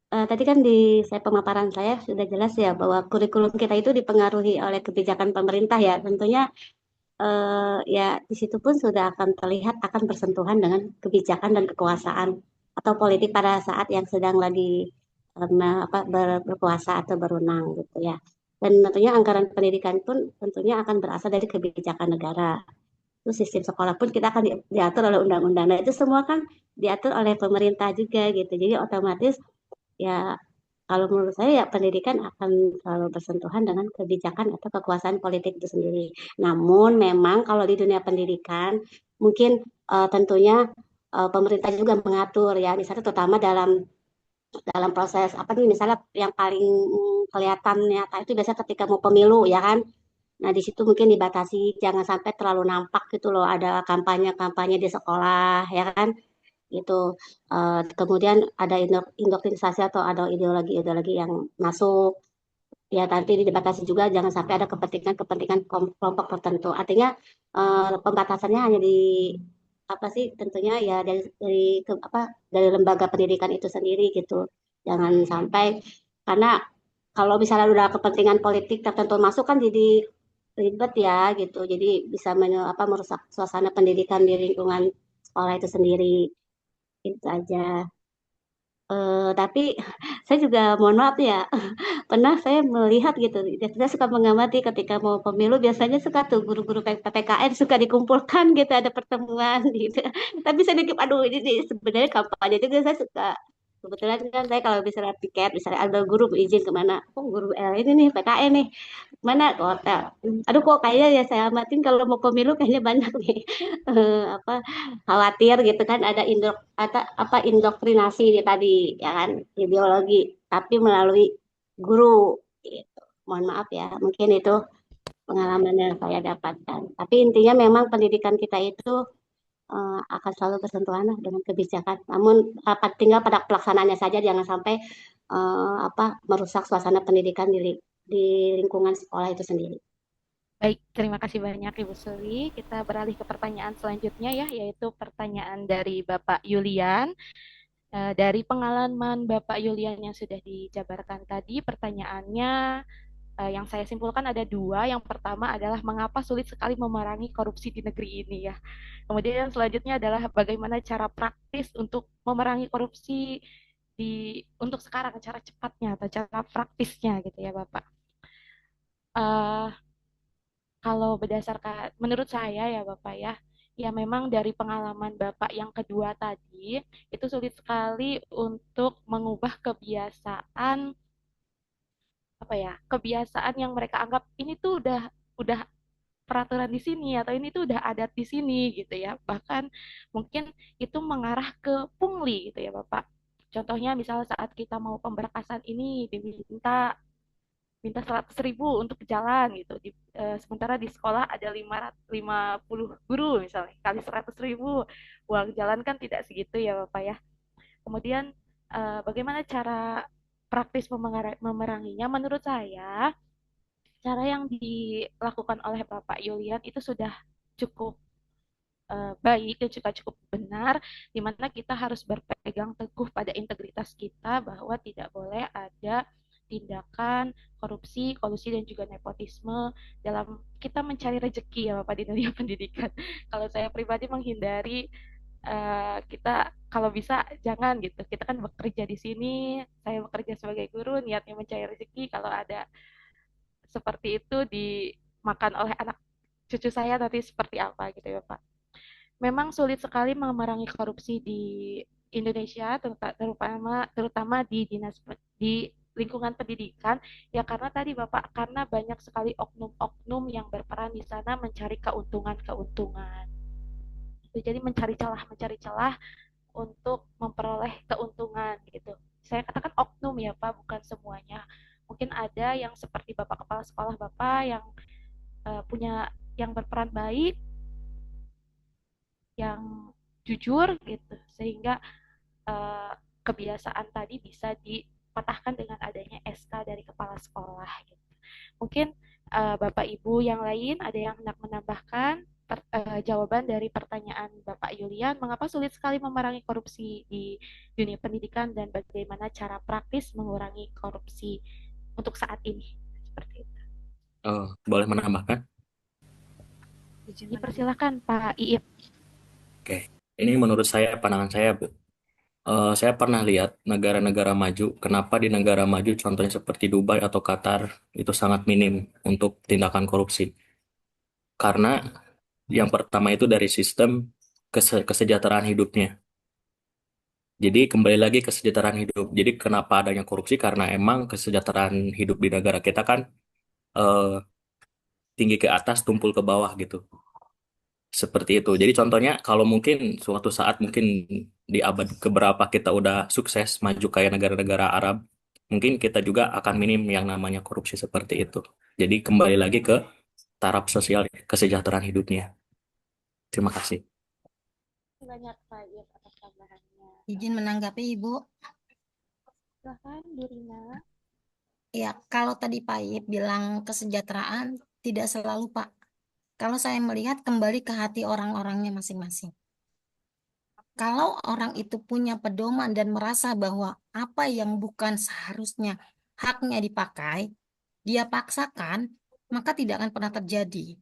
Tadi kan saya pemaparan saya sudah jelas ya bahwa kurikulum kita itu dipengaruhi oleh kebijakan pemerintah ya. Tentunya ya di situ pun sudah akan terlihat akan bersentuhan dengan kebijakan dan kekuasaan atau politik pada saat yang sedang lagi berkuasa atau berwenang gitu ya. Dan tentunya anggaran pendidikan pun tentunya akan berasal dari kebijakan negara. Itu sistem sekolah pun kita akan diatur oleh undang-undang. Nah itu semua kan diatur oleh pemerintah juga gitu. Jadi otomatis ya kalau menurut saya ya pendidikan akan selalu bersentuhan dengan kebijakan atau kekuasaan politik itu sendiri. Namun memang kalau di dunia pendidikan mungkin tentunya pemerintah juga mengatur ya, misalnya terutama dalam dalam proses apa nih, misalnya yang paling kelihatan nyata itu biasanya ketika mau pemilu ya kan. Nah, di situ mungkin dibatasi jangan sampai terlalu nampak gitu loh ada kampanye-kampanye di sekolah ya kan gitu. Kemudian ada indoktrinisasi atau ada ideologi-ideologi yang masuk ya, nanti dibatasi juga jangan sampai ada kepentingan-kepentingan kelompok tertentu. Artinya pembatasannya hanya di apa sih, tentunya ya dari lembaga pendidikan itu sendiri gitu. Jangan sampai, karena kalau misalnya udah kepentingan politik tertentu masuk kan jadi ribet ya gitu. Jadi bisa merusak suasana pendidikan di lingkungan sekolah itu sendiri. Itu aja. Tapi saya juga mohon maaf ya, pernah saya melihat gitu, saya suka mengamati ketika mau pemilu biasanya suka tuh guru-guru PPKN suka dikumpulkan gitu, ada pertemuan gitu. Tapi saya mikir, aduh ini sebenarnya kampanye juga, saya suka. Kebetulan kan saya kalau misalnya tiket, misalnya ada guru izin kemana, oh guru ini nih PKN nih, mana ke hotel. Aduh kok kayaknya ya saya amatin kalau mau pemilu kayaknya banyak nih apa khawatir gitu kan ada indoktrinasi tadi ya kan, ideologi tapi melalui guru gitu. Mohon maaf ya, mungkin itu pengalaman yang saya dapatkan. Tapi intinya memang pendidikan kita itu akan selalu bersentuhan lah dengan kebijakan. Namun tinggal pada pelaksanaannya saja, jangan sampai merusak suasana pendidikan di lingkungan sekolah itu sendiri. Baik, terima kasih banyak Ibu Suli. Kita beralih ke pertanyaan selanjutnya ya, yaitu pertanyaan dari Bapak Yulian. Dari pengalaman Bapak Yulian yang sudah dijabarkan tadi, pertanyaannya yang saya simpulkan ada dua. Yang pertama adalah mengapa sulit sekali memerangi korupsi di negeri ini ya. Kemudian selanjutnya adalah bagaimana cara praktis untuk memerangi korupsi untuk sekarang, cara cepatnya atau cara praktisnya gitu ya Bapak. Eh, Kalau berdasarkan menurut saya ya Bapak ya, ya memang dari pengalaman Bapak yang kedua tadi itu sulit sekali untuk mengubah kebiasaan apa ya, kebiasaan yang mereka anggap ini tuh udah peraturan di sini atau ini tuh udah adat di sini gitu ya. Bahkan mungkin itu mengarah ke pungli gitu ya Bapak. Contohnya misalnya saat kita mau pemberkasan ini diminta minta 100.000 untuk jalan gitu. Sementara di sekolah ada 50 guru misalnya, kali 100.000 uang jalan kan tidak segitu ya Bapak ya. Kemudian bagaimana cara praktis memeranginya? Menurut saya, cara yang dilakukan oleh Bapak Yulian itu sudah cukup baik dan juga cukup benar, di mana kita harus berpegang teguh pada integritas kita bahwa tidak boleh ada tindakan korupsi, kolusi dan juga nepotisme dalam kita mencari rezeki ya Bapak di dunia pendidikan. Kalau saya pribadi menghindari kita kalau bisa jangan gitu. Kita kan bekerja di sini, saya bekerja sebagai guru, niatnya mencari rezeki. Kalau ada seperti itu dimakan oleh anak cucu saya nanti seperti apa gitu ya Pak. Memang sulit sekali memerangi korupsi di Indonesia, terutama di di lingkungan pendidikan, ya karena tadi Bapak, karena banyak sekali oknum-oknum yang berperan di sana mencari keuntungan-keuntungan. Jadi mencari celah untuk memperoleh keuntungan gitu. Saya katakan oknum ya Pak, bukan semuanya. Mungkin ada yang seperti Bapak Kepala Sekolah Bapak yang punya yang berperan baik, yang jujur gitu, sehingga kebiasaan tadi bisa dipatahkan dengan adanya SK dari kepala sekolah gitu. Mungkin Bapak Ibu yang lain ada yang hendak menambahkan jawaban dari pertanyaan Bapak Yulian, mengapa sulit sekali memerangi korupsi di dunia pendidikan dan bagaimana cara praktis mengurangi korupsi untuk saat ini? Seperti itu. Boleh menambahkan? Dipersilakan Pak Iip. Oke, ini menurut saya, pandangan saya, Bu. Saya pernah lihat negara-negara maju, kenapa di negara maju contohnya seperti Dubai atau Qatar itu sangat minim untuk tindakan korupsi. Karena yang pertama itu dari sistem kesejahteraan hidupnya. Jadi kembali lagi kesejahteraan hidup. Jadi kenapa adanya korupsi? Karena emang kesejahteraan hidup di negara kita kan tinggi ke atas, tumpul ke bawah gitu. Seperti itu. Jadi contohnya kalau mungkin suatu saat mungkin di abad keberapa kita udah sukses maju kayak negara-negara Arab, mungkin kita juga akan minim yang namanya korupsi seperti itu. Jadi kembali lagi ke taraf sosial kesejahteraan hidupnya. Terima kasih. Banyak Pak Yus atas tambahannya. Izin menanggapi Ibu. Silahkan Bu Rina. Ya, kalau tadi Pak Ip bilang kesejahteraan, tidak selalu Pak. Kalau saya melihat kembali ke hati orang-orangnya masing-masing. Kalau orang itu punya pedoman dan merasa bahwa apa yang bukan seharusnya haknya dipakai, dia paksakan, maka tidak akan pernah terjadi.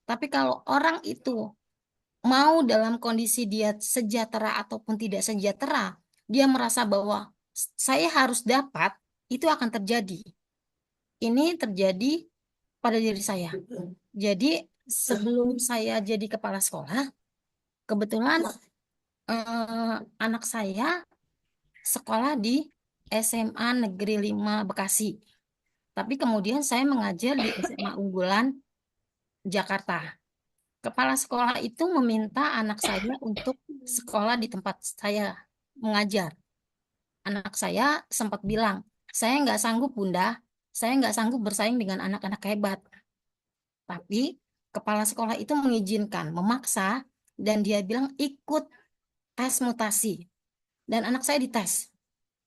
Tapi kalau orang itu mau dalam kondisi dia sejahtera ataupun tidak sejahtera, dia merasa bahwa saya harus dapat, itu akan terjadi. Ini terjadi pada diri saya. Jadi sebelum saya jadi kepala sekolah, kebetulan anak saya sekolah di SMA Negeri 5 Bekasi. Tapi kemudian saya mengajar di SMA Unggulan Jakarta. Kepala sekolah itu meminta anak saya untuk sekolah di tempat saya mengajar. Anak saya sempat bilang, saya nggak sanggup Bunda, saya nggak sanggup bersaing dengan anak-anak hebat. Tapi kepala sekolah itu mengizinkan, memaksa, dan dia bilang ikut tes mutasi. Dan anak saya dites.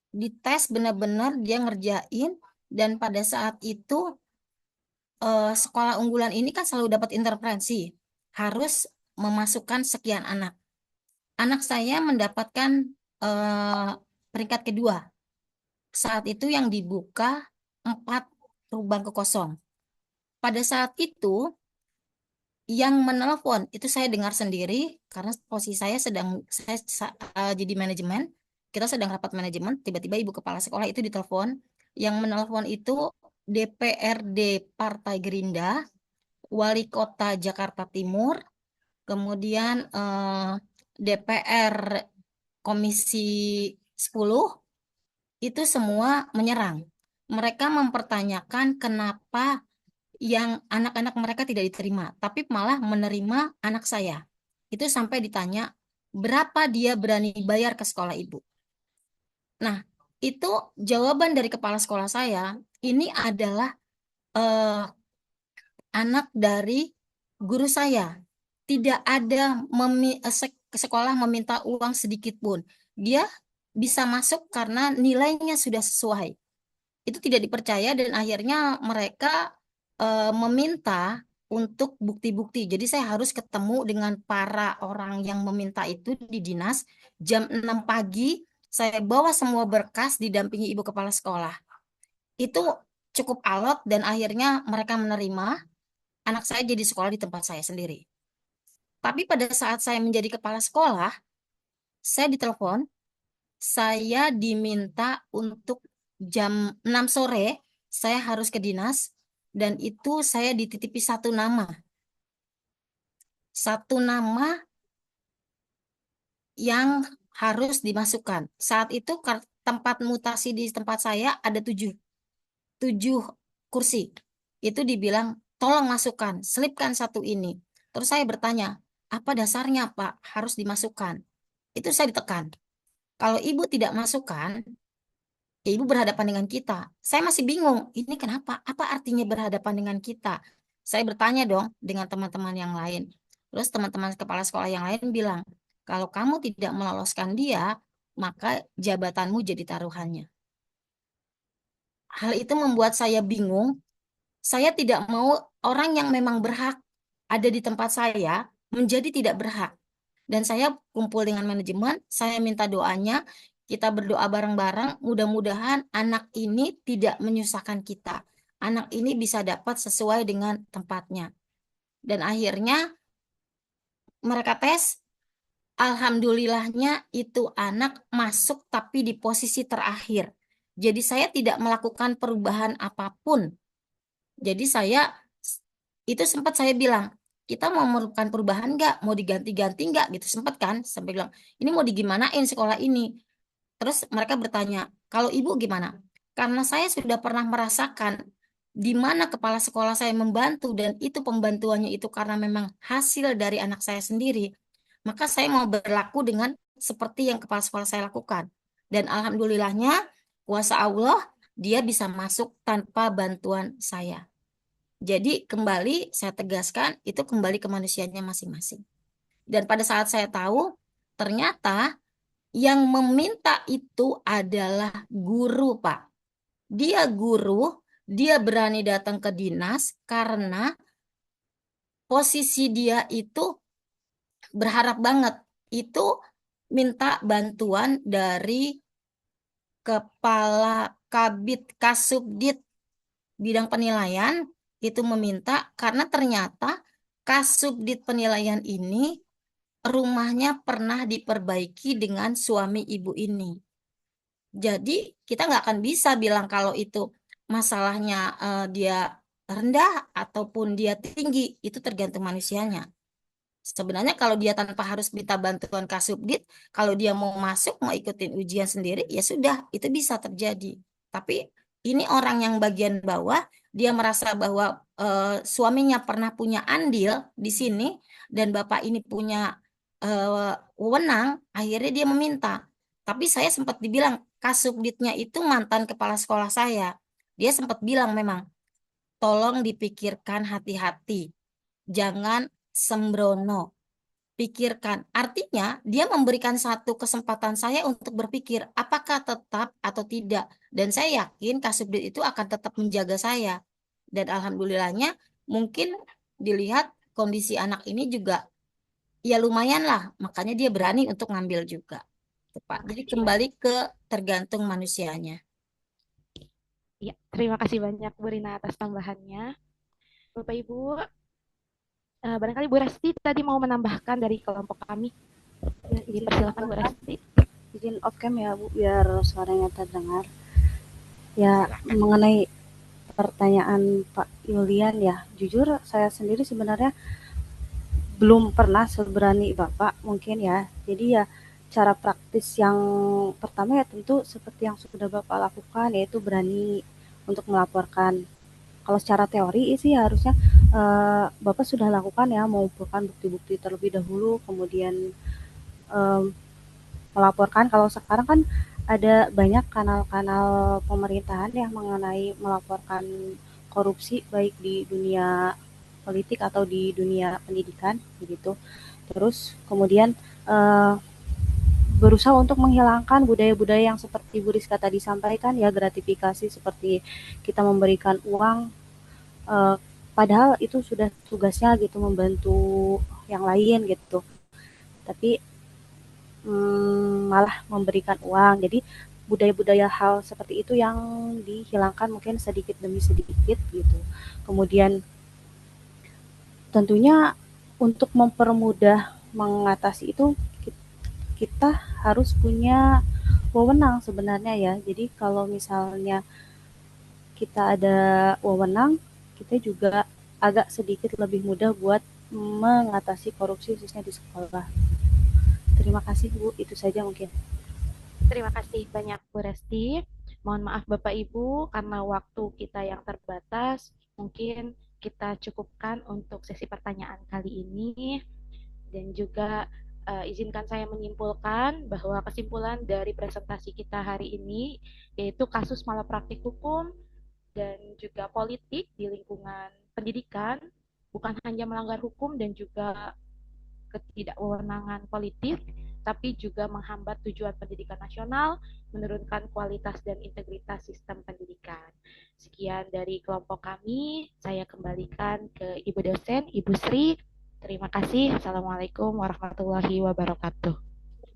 Dites benar-benar dia ngerjain, dan pada saat itu sekolah unggulan ini kan selalu dapat intervensi. Harus memasukkan sekian anak. Anak saya mendapatkan peringkat kedua. Saat itu yang dibuka 4 lubang kosong. Pada saat itu yang menelpon itu saya dengar sendiri karena posisi saya sedang jadi manajemen. Kita sedang rapat manajemen, tiba-tiba ibu kepala sekolah itu ditelepon. Yang menelpon itu DPRD Partai Gerindra, Wali Kota Jakarta Timur, kemudian DPR Komisi 10, itu semua menyerang. Mereka mempertanyakan kenapa yang anak-anak mereka tidak diterima, tapi malah menerima anak saya. Itu sampai ditanya, berapa dia berani bayar ke sekolah ibu? Nah, itu jawaban dari kepala sekolah saya, ini adalah anak dari guru saya. Tidak ada ke sekolah meminta uang sedikit pun. Dia bisa masuk karena nilainya sudah sesuai. Itu tidak dipercaya dan akhirnya mereka meminta untuk bukti-bukti. Jadi saya harus ketemu dengan para orang yang meminta itu di dinas. Jam 6 pagi, saya bawa semua berkas didampingi ibu kepala sekolah. Itu cukup alot dan akhirnya mereka menerima anak saya jadi sekolah di tempat saya sendiri. Tapi pada saat saya menjadi kepala sekolah, saya ditelepon, saya diminta untuk jam 6 sore, saya harus ke dinas, dan itu saya dititipi satu nama. Satu nama yang harus dimasukkan. Saat itu tempat mutasi di tempat saya ada 7 kursi. Itu dibilang, tolong masukkan, selipkan satu ini. Terus saya bertanya, apa dasarnya Pak harus dimasukkan? Itu saya ditekan. Kalau ibu tidak masukkan, ya ibu berhadapan dengan kita. Saya masih bingung, ini kenapa? Apa artinya berhadapan dengan kita? Saya bertanya dong dengan teman-teman yang lain. Terus teman-teman kepala sekolah yang lain bilang, kalau kamu tidak meloloskan dia, maka jabatanmu jadi taruhannya. Hal itu membuat saya bingung. Saya tidak mau orang yang memang berhak ada di tempat saya menjadi tidak berhak. Dan saya kumpul dengan manajemen, saya minta doanya, kita berdoa bareng-bareng, mudah-mudahan anak ini tidak menyusahkan kita. Anak ini bisa dapat sesuai dengan tempatnya. Dan akhirnya mereka tes, alhamdulillahnya itu anak masuk tapi di posisi terakhir. Jadi saya tidak melakukan perubahan apapun. Jadi itu sempat saya bilang, kita mau melakukan perubahan nggak? Mau diganti-ganti nggak? Gitu sempat kan? Sampai bilang, ini mau digimanain sekolah ini? Terus mereka bertanya, kalau ibu gimana? Karena saya sudah pernah merasakan di mana kepala sekolah saya membantu dan itu pembantuannya itu karena memang hasil dari anak saya sendiri, maka saya mau berlaku dengan seperti yang kepala sekolah saya lakukan. Dan alhamdulillahnya, kuasa Allah, dia bisa masuk tanpa bantuan saya. Jadi kembali saya tegaskan, itu kembali ke manusianya masing-masing. Dan pada saat saya tahu, ternyata yang meminta itu adalah guru, Pak. Dia guru, dia berani datang ke dinas karena posisi dia itu berharap banget. Itu minta bantuan dari kepala Kabid Kasubdit bidang penilaian, itu meminta karena ternyata Kasubdit penilaian ini rumahnya pernah diperbaiki dengan suami ibu ini. Jadi kita nggak akan bisa bilang kalau itu masalahnya dia rendah ataupun dia tinggi, itu tergantung manusianya. Sebenarnya kalau dia tanpa harus minta bantuan Kasubdit, kalau dia mau masuk, mau ikutin ujian sendiri, ya sudah, itu bisa terjadi. Tapi ini orang yang bagian bawah, dia merasa bahwa suaminya pernah punya andil di sini, dan bapak ini punya wewenang, akhirnya dia meminta. Tapi saya sempat dibilang, Kasubditnya itu mantan kepala sekolah saya. Dia sempat bilang memang, tolong dipikirkan hati-hati. Jangan sembrono. Pikirkan. Artinya, dia memberikan satu kesempatan saya untuk berpikir apakah tetap atau tidak. Dan saya yakin Kasubdit itu akan tetap menjaga saya. Dan alhamdulillahnya, mungkin dilihat kondisi anak ini juga ya lumayan lah. Makanya dia berani untuk ngambil juga. Tuh, Pak. Jadi kembali ke tergantung manusianya. Ya, terima kasih banyak Bu Rina atas tambahannya. Bapak Ibu, barangkali Bu Resti tadi mau menambahkan dari kelompok kami. Ya, izin Dipersilakan Bu Resti. izin off cam ya Bu, biar suaranya terdengar. Ya, Silakan. mengenai pertanyaan Pak Yulian ya, jujur saya sendiri sebenarnya belum pernah seberani Bapak mungkin ya. Jadi ya cara praktis yang pertama ya tentu seperti yang sudah Bapak lakukan, yaitu berani untuk melaporkan. Kalau secara teori sih harusnya Bapak sudah lakukan ya, mengumpulkan bukti-bukti terlebih dahulu, kemudian em, melaporkan. Kalau sekarang kan ada banyak kanal-kanal pemerintahan yang mengenai melaporkan korupsi baik di dunia politik atau di dunia pendidikan begitu. Terus kemudian eh, berusaha untuk menghilangkan budaya-budaya yang seperti Bu Rizka tadi sampaikan ya, gratifikasi seperti kita memberikan uang, eh, padahal itu sudah tugasnya gitu membantu yang lain gitu, tapi malah memberikan uang. Jadi budaya-budaya hal seperti itu yang dihilangkan mungkin sedikit demi sedikit gitu. Kemudian tentunya untuk mempermudah mengatasi itu kita harus punya wewenang sebenarnya ya. Jadi kalau misalnya kita ada wewenang, kita juga agak sedikit lebih mudah buat mengatasi korupsi khususnya di sekolah. Terima kasih Bu, itu saja mungkin. Terima kasih banyak Bu Resti. Mohon maaf Bapak Ibu karena waktu kita yang terbatas. Mungkin kita cukupkan untuk sesi pertanyaan kali ini. Dan juga izinkan saya menyimpulkan bahwa kesimpulan dari presentasi kita hari ini yaitu kasus malapraktik hukum dan juga politik di lingkungan pendidikan bukan hanya melanggar hukum dan juga ketidakwewenangan politik, tapi juga menghambat tujuan pendidikan nasional, menurunkan kualitas dan integritas sistem pendidikan. Sekian dari kelompok kami, saya kembalikan ke Ibu dosen, Ibu Sri. Terima kasih. Assalamualaikum warahmatullahi wabarakatuh.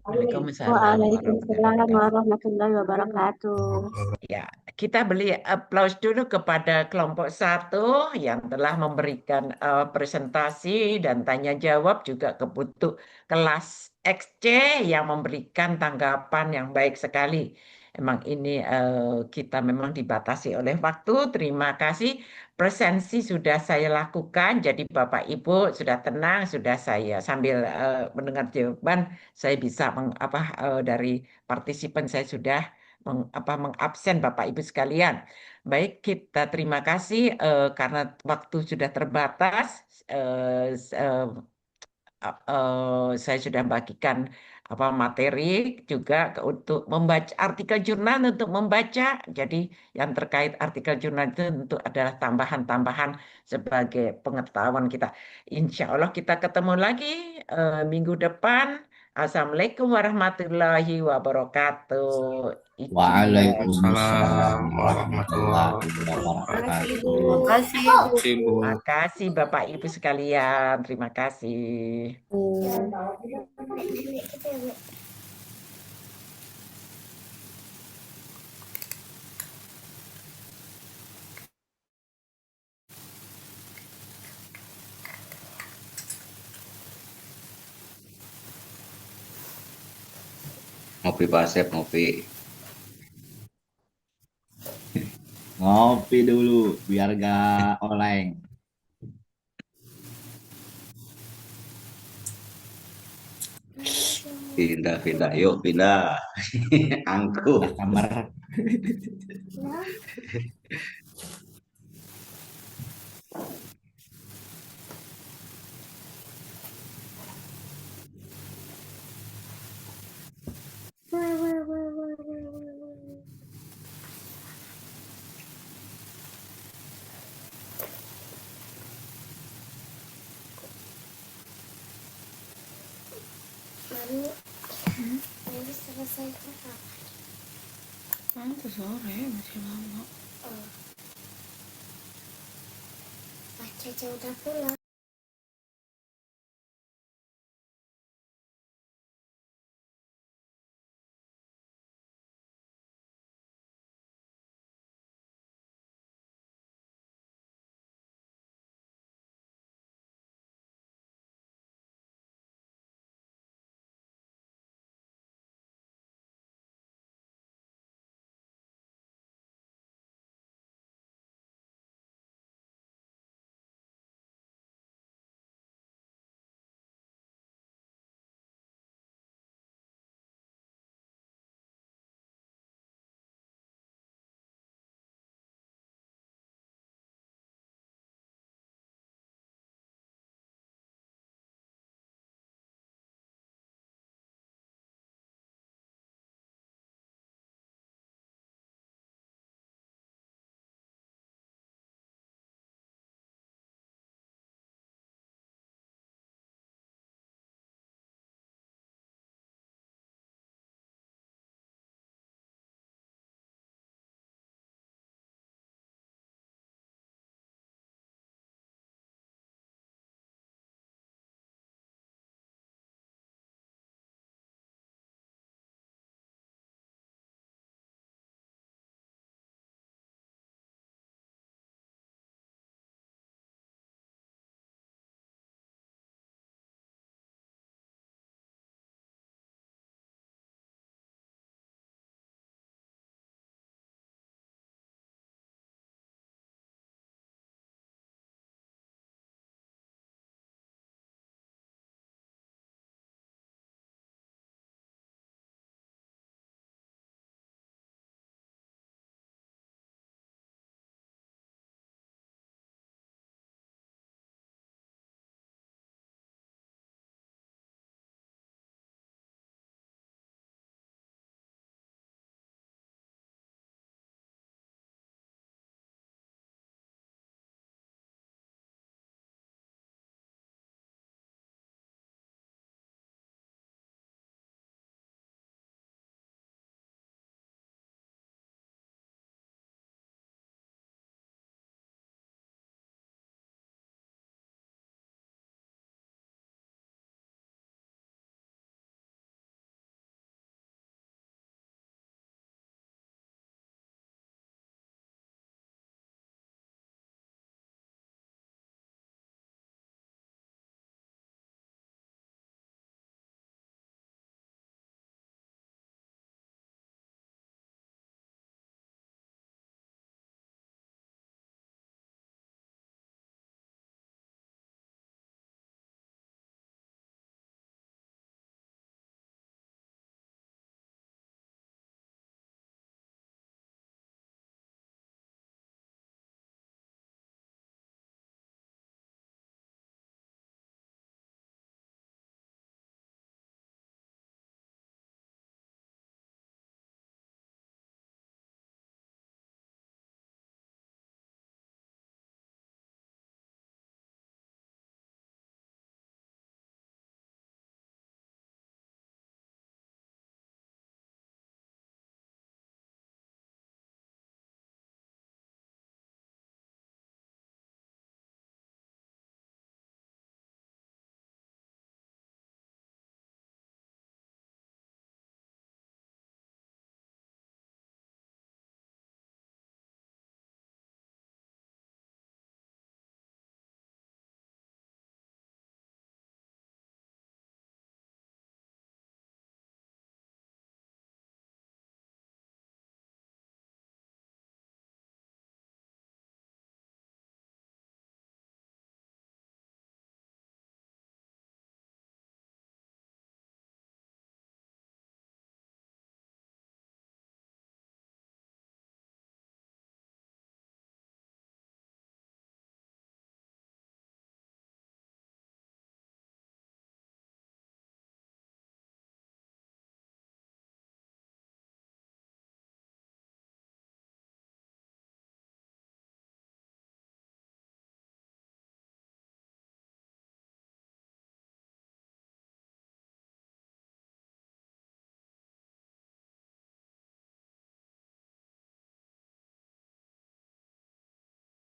Waalaikumsalam Waalaikumsalam warahmatullahi wabarakatuh. Ya, kita beri aplaus dulu kepada kelompok 1 yang telah memberikan presentasi dan tanya jawab, juga kebutuh kelas XC yang memberikan tanggapan yang baik sekali. Emang ini kita memang dibatasi oleh waktu. Terima kasih. Presensi sudah saya lakukan, jadi Bapak Ibu sudah tenang, sudah saya sambil mendengar jawaban, saya bisa dari partisipan saya sudah mengabsen Bapak Ibu sekalian. Baik, kita terima kasih karena waktu sudah terbatas. Saya sudah bagikan materi juga untuk membaca artikel jurnal untuk membaca. Jadi yang terkait artikel jurnal itu untuk adalah tambahan-tambahan sebagai pengetahuan kita. Insya Allah kita ketemu lagi minggu depan. Assalamualaikum warahmatullahi wabarakatuh. Izinkan. Waalaikumsalam Waalaikumsalam warahmatullahi warahmatullahi wabarakatuh. wabarakatuh. Makasih, Terima Bu. kasih, Bu. Makasih Bapak Ibu sekalian. Terima kasih. Ngopi Pak Asep, ngopi. Ngopi dulu biar gak oleng. Pindah, yuk pindah. Angkuh. Nah, kamar. Ini selesai kapan? Nanti sore masih lama. Oh, Pak Caca udah pulang.